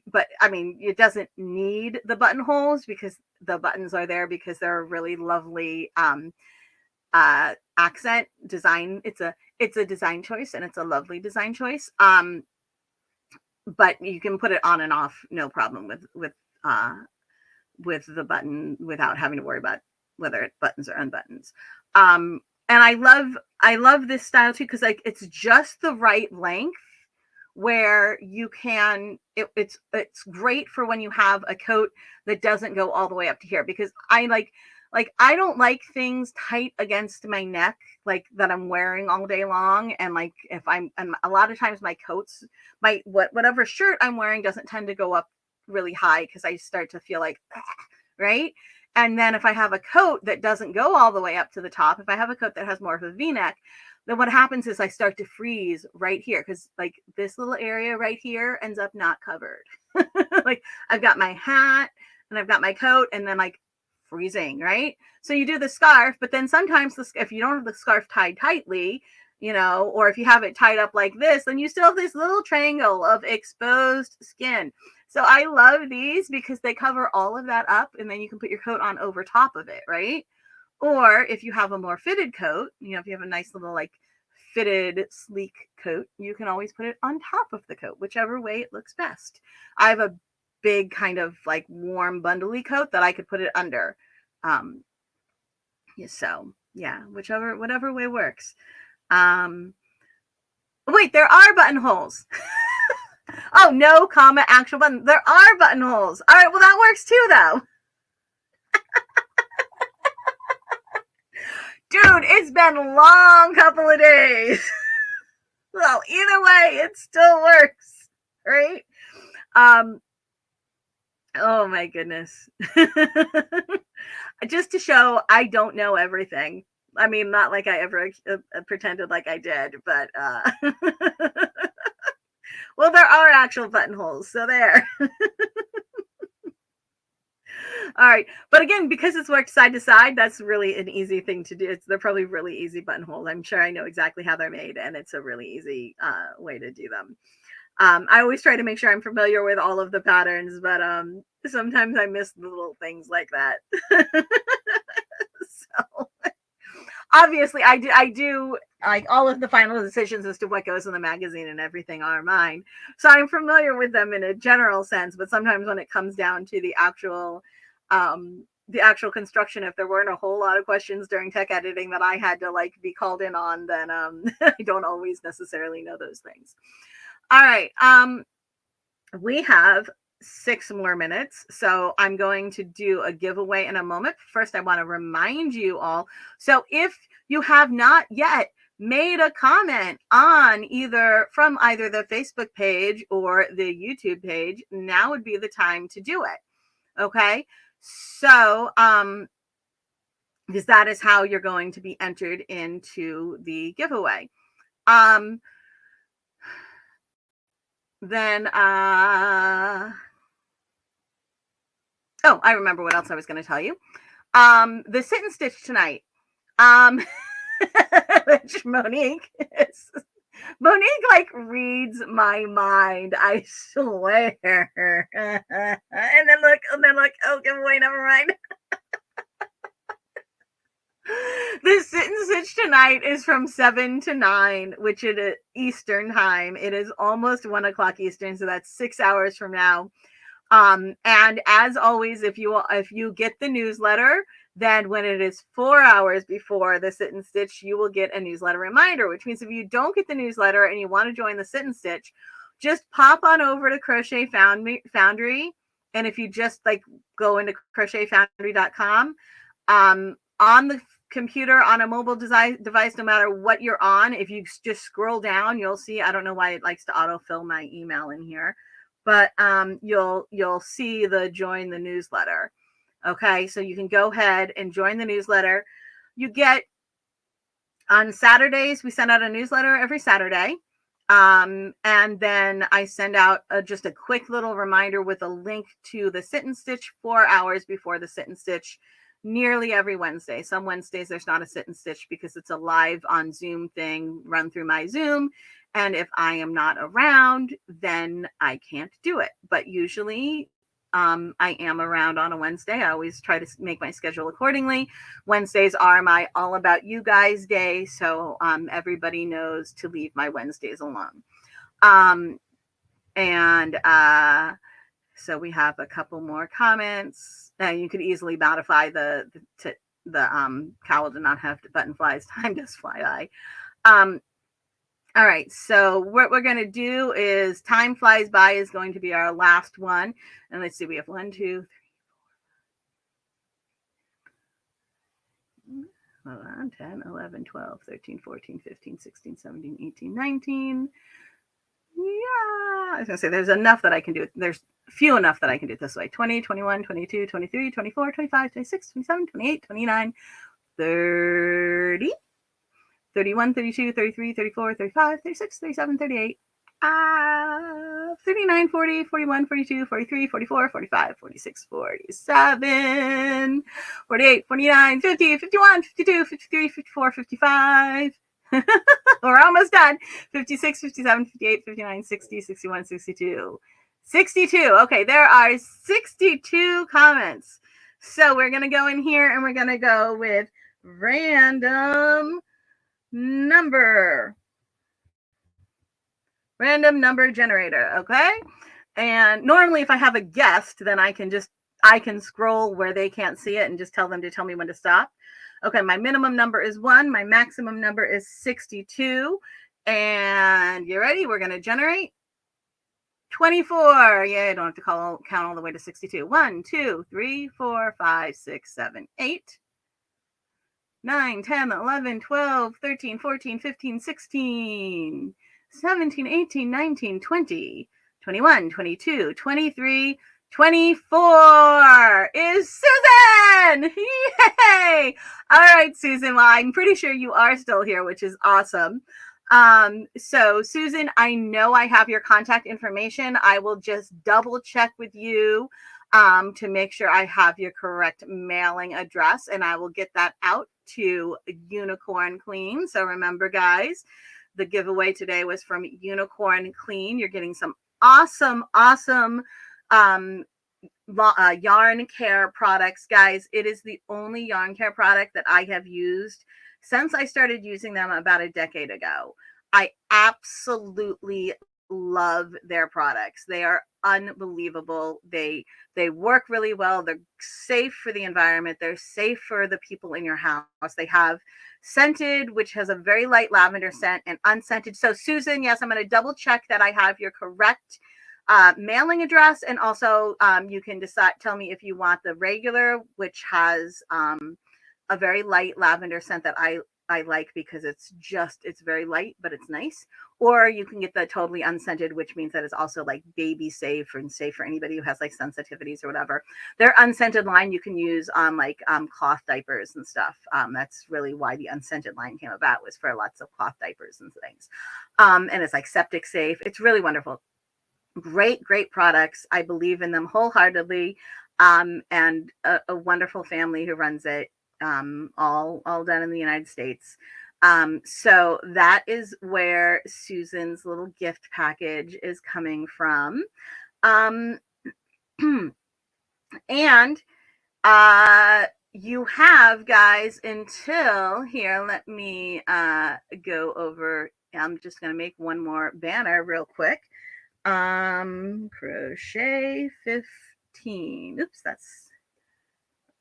But I mean, it doesn't need the buttonholes because the buttons are there because they're a really lovely accent design. It's a design choice, and it's a lovely design choice. But you can put it on and off, no problem with the button without having to worry about whether it buttons or unbuttons. And I love this style too because like it's just the right length where you can. It's great for when you have a coat that doesn't go all the way up to here because I don't like things tight against my neck like that I'm wearing all day long. And like if and a lot of times my coats, whatever shirt I'm wearing doesn't tend to go up really high because I start to feel like, right? And then if I have a coat that doesn't go all the way up to the top, if I have a coat that has more of a V-neck, then what happens is I start to freeze right here because like this little area right here ends up not covered. Like I've got my hat and I've got my coat and then like freezing, right? So you do the scarf, but then sometimes if you don't have the scarf tied tightly, or if you have it tied up like this, then you still have this little triangle of exposed skin. So I love these because they cover all of that up and then you can put your coat on over top of it, right? Or if you have a more fitted coat, if you have a nice little like fitted sleek coat, you can always put it on top of the coat, whichever way it looks best. I have a big kind of like warm bundly coat that I could put it under. So yeah, whatever way works. Wait, there are buttonholes. Oh, no, comma, actual button. There are buttonholes. All right, well, that works too, though. Dude, it's been a long couple of days. Well, either way, it still works, right? Oh my goodness. Just to show I don't know everything. I mean, not like I ever pretended like I did, but well, there are actual buttonholes, so there. All right. But again, because it's worked side to side, that's really an easy thing to do. They're probably really easy buttonholes. I'm sure I know exactly how they're made, and it's a really easy way to do them. I always try to make sure I'm familiar with all of the patterns, but sometimes I miss the little things like that. So obviously I do like all of the final decisions as to what goes in the magazine and everything are mine. So I'm familiar with them in a general sense, but sometimes when it comes down to the actual construction, if there weren't a whole lot of questions during tech editing that I had to like be called in on, then I don't always necessarily know those things. All right. We have 6 more minutes. So I'm going to do a giveaway in a moment. First, I want to remind you all. So if you have not yet made a comment on either the Facebook page or the YouTube page, now would be the time to do it. Okay. So, because that is how you're going to be entered into the giveaway. Um, then, oh, I remember what else I was going to tell you. The sit and stitch tonight. Which Monique is. Monique like reads my mind, I swear. and then look, oh, giveaway, never mind. The sit and stitch tonight is from 7 to 9, which is Eastern time. It is almost 1 o'clock Eastern, so that's 6 hours from now. And as always, if you get the newsletter, then when it is 4 hours before the sit and stitch, you will get a newsletter reminder, which means if you don't get the newsletter and you want to join the sit and stitch, just pop on over to Crochet Foundry. And if you just like go into crochetfoundry.com, on the computer, on a mobile device, no matter what you're on, if you just scroll down, you'll see, I don't know why it likes to autofill my email in here, but you'll see the join the newsletter. Okay, so you can go ahead and join the newsletter. You get, on Saturdays, we send out a newsletter every Saturday. And then I send out just a quick little reminder with a link to the sit and stitch 4 hours before the sit and stitch nearly every Wednesday. Some Wednesdays there's not a sit and stitch because it's a live on Zoom thing run through my Zoom. And if I am not around, then I can't do it. But usually I am around on a Wednesday. I always try to make my schedule accordingly. Wednesdays are my all about you guys day. So everybody knows to leave my Wednesdays alone. So we have a couple more comments. You could easily modify the cowl to not have button flies. Time does fly by. All right, so what we're going to do is Time Flies By is going to be our last one. And let's see, we have 1, 2, 3, 10, 11, 12, 13, 14, 15, 16, 17, 18, 19. Yeah, I was going to say there's enough that I can do it. There's few enough that I can do it this way. 20, 21, 22, 23, 24, 25, 26, 27, 28, 29, 30. 31, 32, 33, 34, 35, 36, 37, 38, 39, 40, 41, 42, 43, 44, 45, 46, 47, 48, 49, 50, 51, 52, 53, 54, 55. We're almost done. 56, 57, 58, 59, 60, 61, 62. 62. Okay, there are 62 comments. So we're going to go in here and we're going to go with random number generator. Okay, and normally if I have a guest, then I can scroll where they can't see it and just tell them to tell me when to stop. Okay, my minimum number is 1, my maximum number is 62, and you ready? We're going to generate 24. Yeah, I don't have to count all the way to 62. 1, 2, 3, 4, 5, 6, 7, 8, 9, 10, 11, 12, 13, 14, 15, 16, 17, 18, 19, 20, 21, 22, 23, 24 is Susan! Yay! All right, Susan. Well, I'm pretty sure you are still here, which is awesome. So Susan, I know I have your contact information. I will just double check with you to make sure I have your correct mailing address, and I will get that out to Unicorn Clean. So remember, guys, the giveaway today was from Unicorn Clean. You're getting some awesome yarn care products, guys. It is the only yarn care product that I have used since I started using them about a decade ago. I absolutely love their products. They are unbelievable. They work really well. They're safe for the environment. They're safe for the people in your house. They have scented, which has a very light lavender scent, and unscented. So Susan, yes, I'm going to double check that I have your correct mailing address, and also you can tell me if you want the regular, which has a very light lavender scent that I I like because it's very light, but it's nice. Or you can get the totally unscented, which means that it's also like baby safe and safe for anybody who has like sensitivities or whatever. Their unscented line you can use on like cloth diapers and stuff. That's really why the unscented line came about, was for lots of cloth diapers and things. And it's like septic safe. It's really wonderful. Great products. I believe in them wholeheartedly. And a wonderful family who runs it, all done in the United States. So that is where Susan's little gift package is coming from. And you have, guys, until here, let me go over. I'm just going to make one more banner real quick. Crochet 15. Oops, that's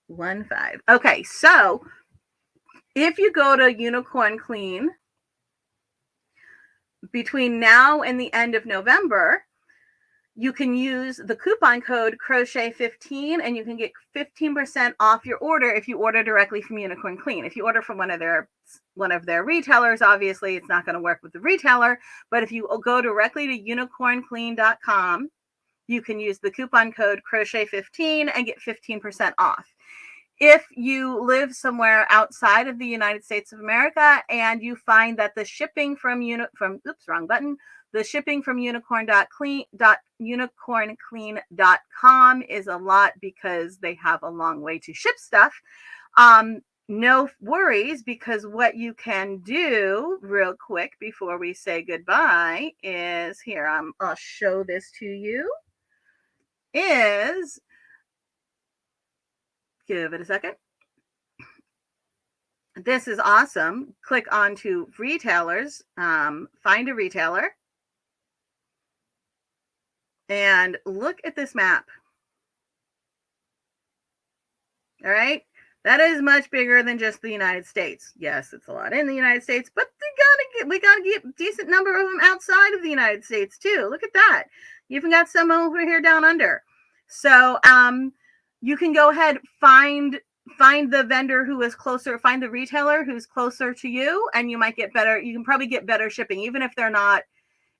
15. Okay, so if you go to Unicorn Clean between now and the end of November, you can use the coupon code Crochet 15 and you can get 15% off your order if you order directly from Unicorn Clean. If you order from one of their retailers, obviously it's not going to work with the retailer, but if you go directly to unicornclean.com, you can use the coupon code Crochet 15 and get 15% off. If you live somewhere outside of the United States of America and you find that the shipping from the shipping from unicornclean.com is a lot because they have a long way to ship stuff. No worries, because what you can do real quick before we say goodbye is here. I'll show this to you. Is give it a second. This is awesome. Click onto retailers, find a retailer, and look at this map. All right. That is much bigger than just the United States. Yes, it's a lot in the United States, but we gotta get a decent number of them outside of the United States too. Look at that. You even got some over here down under. So you can go ahead, find the vendor who is closer, find the retailer who's closer to you, and you might get better. You can probably get better shipping, even if they're not.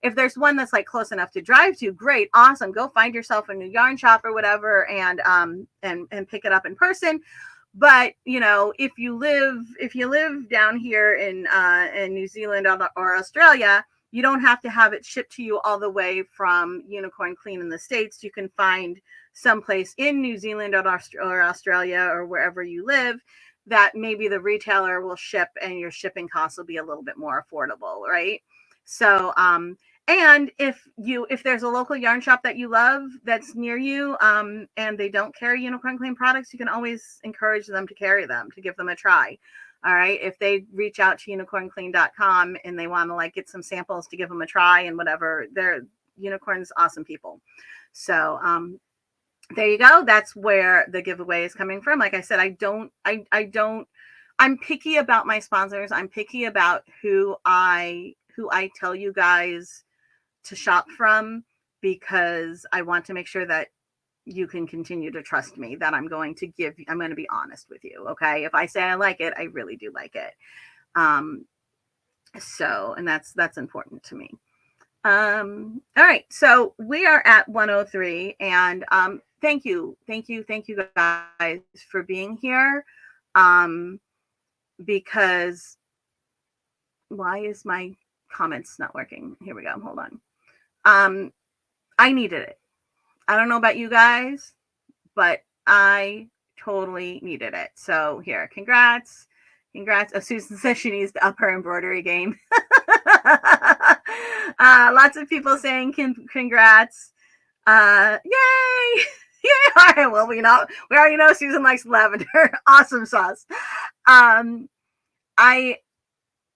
If there's one that's like close enough to drive to, great, awesome. Go find yourself a new yarn shop or whatever, and pick it up in person. But if you live down here in New Zealand or Australia, you don't have to have it shipped to you all the way from Unicorn Clean in the States. You can find someplace in New Zealand or Australia or wherever you live that maybe the retailer will ship, and your shipping costs will be a little bit more affordable, right? So, and if there's a local yarn shop that you love that's near you, and they don't carry Unicorn Clean products, you can always encourage them to carry them, to give them a try. All right. If they reach out to unicornclean.com and they want to like get some samples to give them a try and whatever, they're Unicorn's awesome people. So, there you go. That's where the giveaway is coming from. Like I said, I'm picky about my sponsors. I'm picky about who I tell you guys to shop from, because I want to make sure that you can continue to trust me, that I'm going to be honest with you. Okay. If I say I like it, I really do like it. So, and that's important to me. All right. So we are at 103, and, thank you guys for being here. Because why is my comments not working? Here we go. Hold on. I needed it. I don't know about you guys, but I totally needed it. So here, congrats. Oh, Susan says she needs to up her embroidery game. Lots of people saying congrats. Yay! Yeah. All right. Well, we already know Susan likes lavender. Awesome sauce.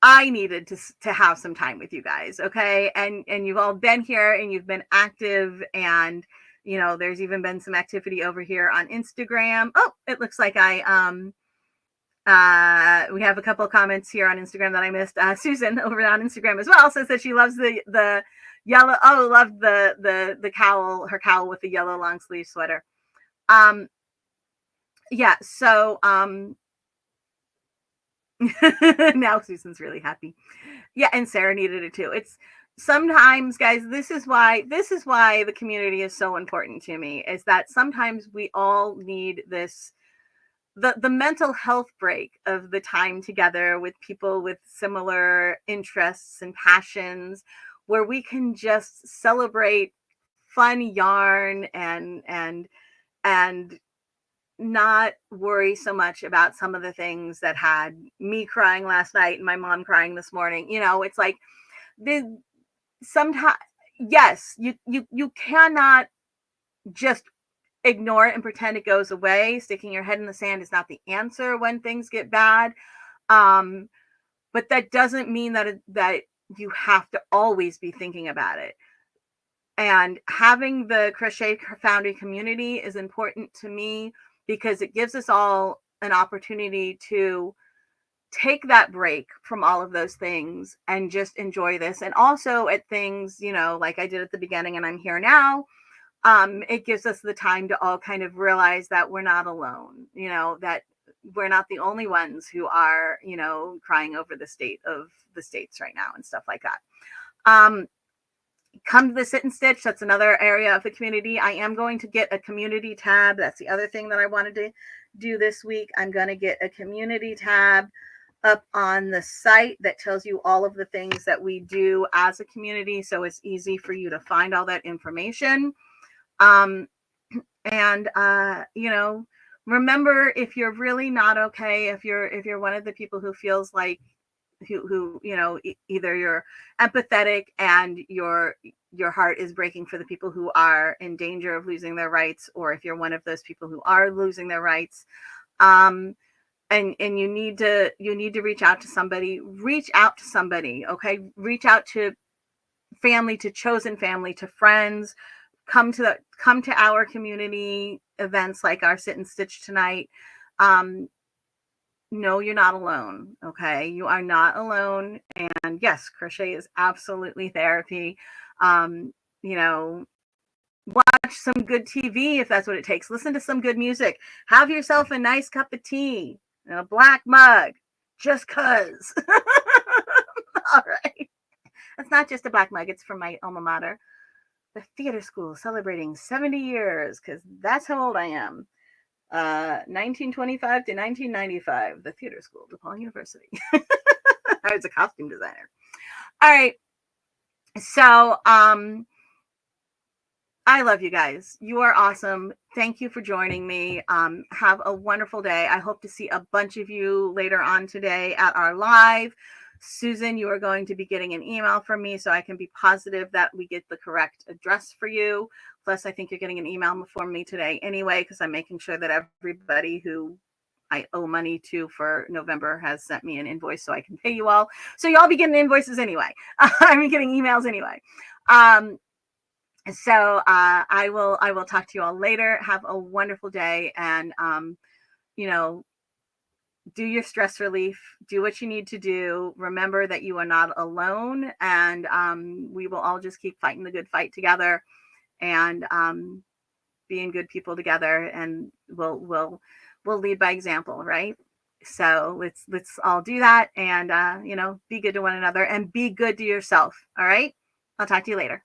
I needed to have some time with you guys, okay? And you've all been here and you've been active, and there's even been some activity over here on Instagram. Oh, it looks like we have a couple of comments here on Instagram that I missed. Susan over on Instagram as well says that she loves the yellow. Oh, loved the cowl, her cowl with the yellow long sleeve sweater. Yeah. So Now Susan's really happy. Yeah, and Sarah needed it too. It's sometimes, guys, this is why the community is so important to me, is that sometimes we all need this, the mental health break of the time together with people with similar interests and passions, where we can just celebrate fun yarn and not worry so much about some of the things that had me crying last night and my mom crying this morning. It's like the sometimes, yes, you cannot just ignore it and pretend it goes away. Sticking your head in the sand is not the answer when things get bad. Um, but that doesn't mean that you have to always be thinking about it. And having the Crochet Foundry community is important to me because it gives us all an opportunity to take that break from all of those things and just enjoy this. And also at things, like I did at the beginning and I'm here now, it gives us the time to all kind of realize that we're not alone, that we're not the only ones who are, crying over the state of the states right now and stuff like that. Come to the Sit and Stitch. That's another area of the community. I am going to get a community tab. That's the other thing that I wanted to do this week. I'm going to get a community tab up on the site that tells you all of the things that we do as a community, so it's easy for you to find all that information. And remember, if you're really not okay, if you're one of the people who feels like who either you're empathetic and your heart is breaking for the people who are in danger of losing their rights, or if you're one of those people who are losing their rights, and you need to reach out to somebody, okay? Reach out to family, to chosen family, to friends. Come to our community events like our Sit and Stitch tonight. No, you're not alone. Okay. You are not alone. And yes, crochet is absolutely therapy. Watch some good TV if that's what it takes. Listen to some good music. Have yourself a nice cup of tea and a black mug, just cause. All right. It's not just a black mug. It's from my alma mater, the theater school, celebrating 70 years, because that's how old I am. 1925 to 1995, the theater school, DePaul University. I was a costume designer. All right. So, I love you guys. You are awesome. Thank you for joining me. Have a wonderful day. I hope to see a bunch of you later on today at our live. Susan, you are going to be getting an email from me so I can be positive that we get the correct address for you. Plus, I think you're getting an email from me today anyway, because I'm making sure that everybody who I owe money to for November has sent me an invoice so I can pay you all. So y'all be getting invoices anyway. I'm getting emails anyway. So I will talk to you all later. Have a wonderful day, and do your stress relief, do what you need to do. Remember that you are not alone, and we will all just keep fighting the good fight together, and being good people together, and we'll lead by example, right? So let's all do that, and be good to one another and be good to yourself. All right. I'll talk to you later.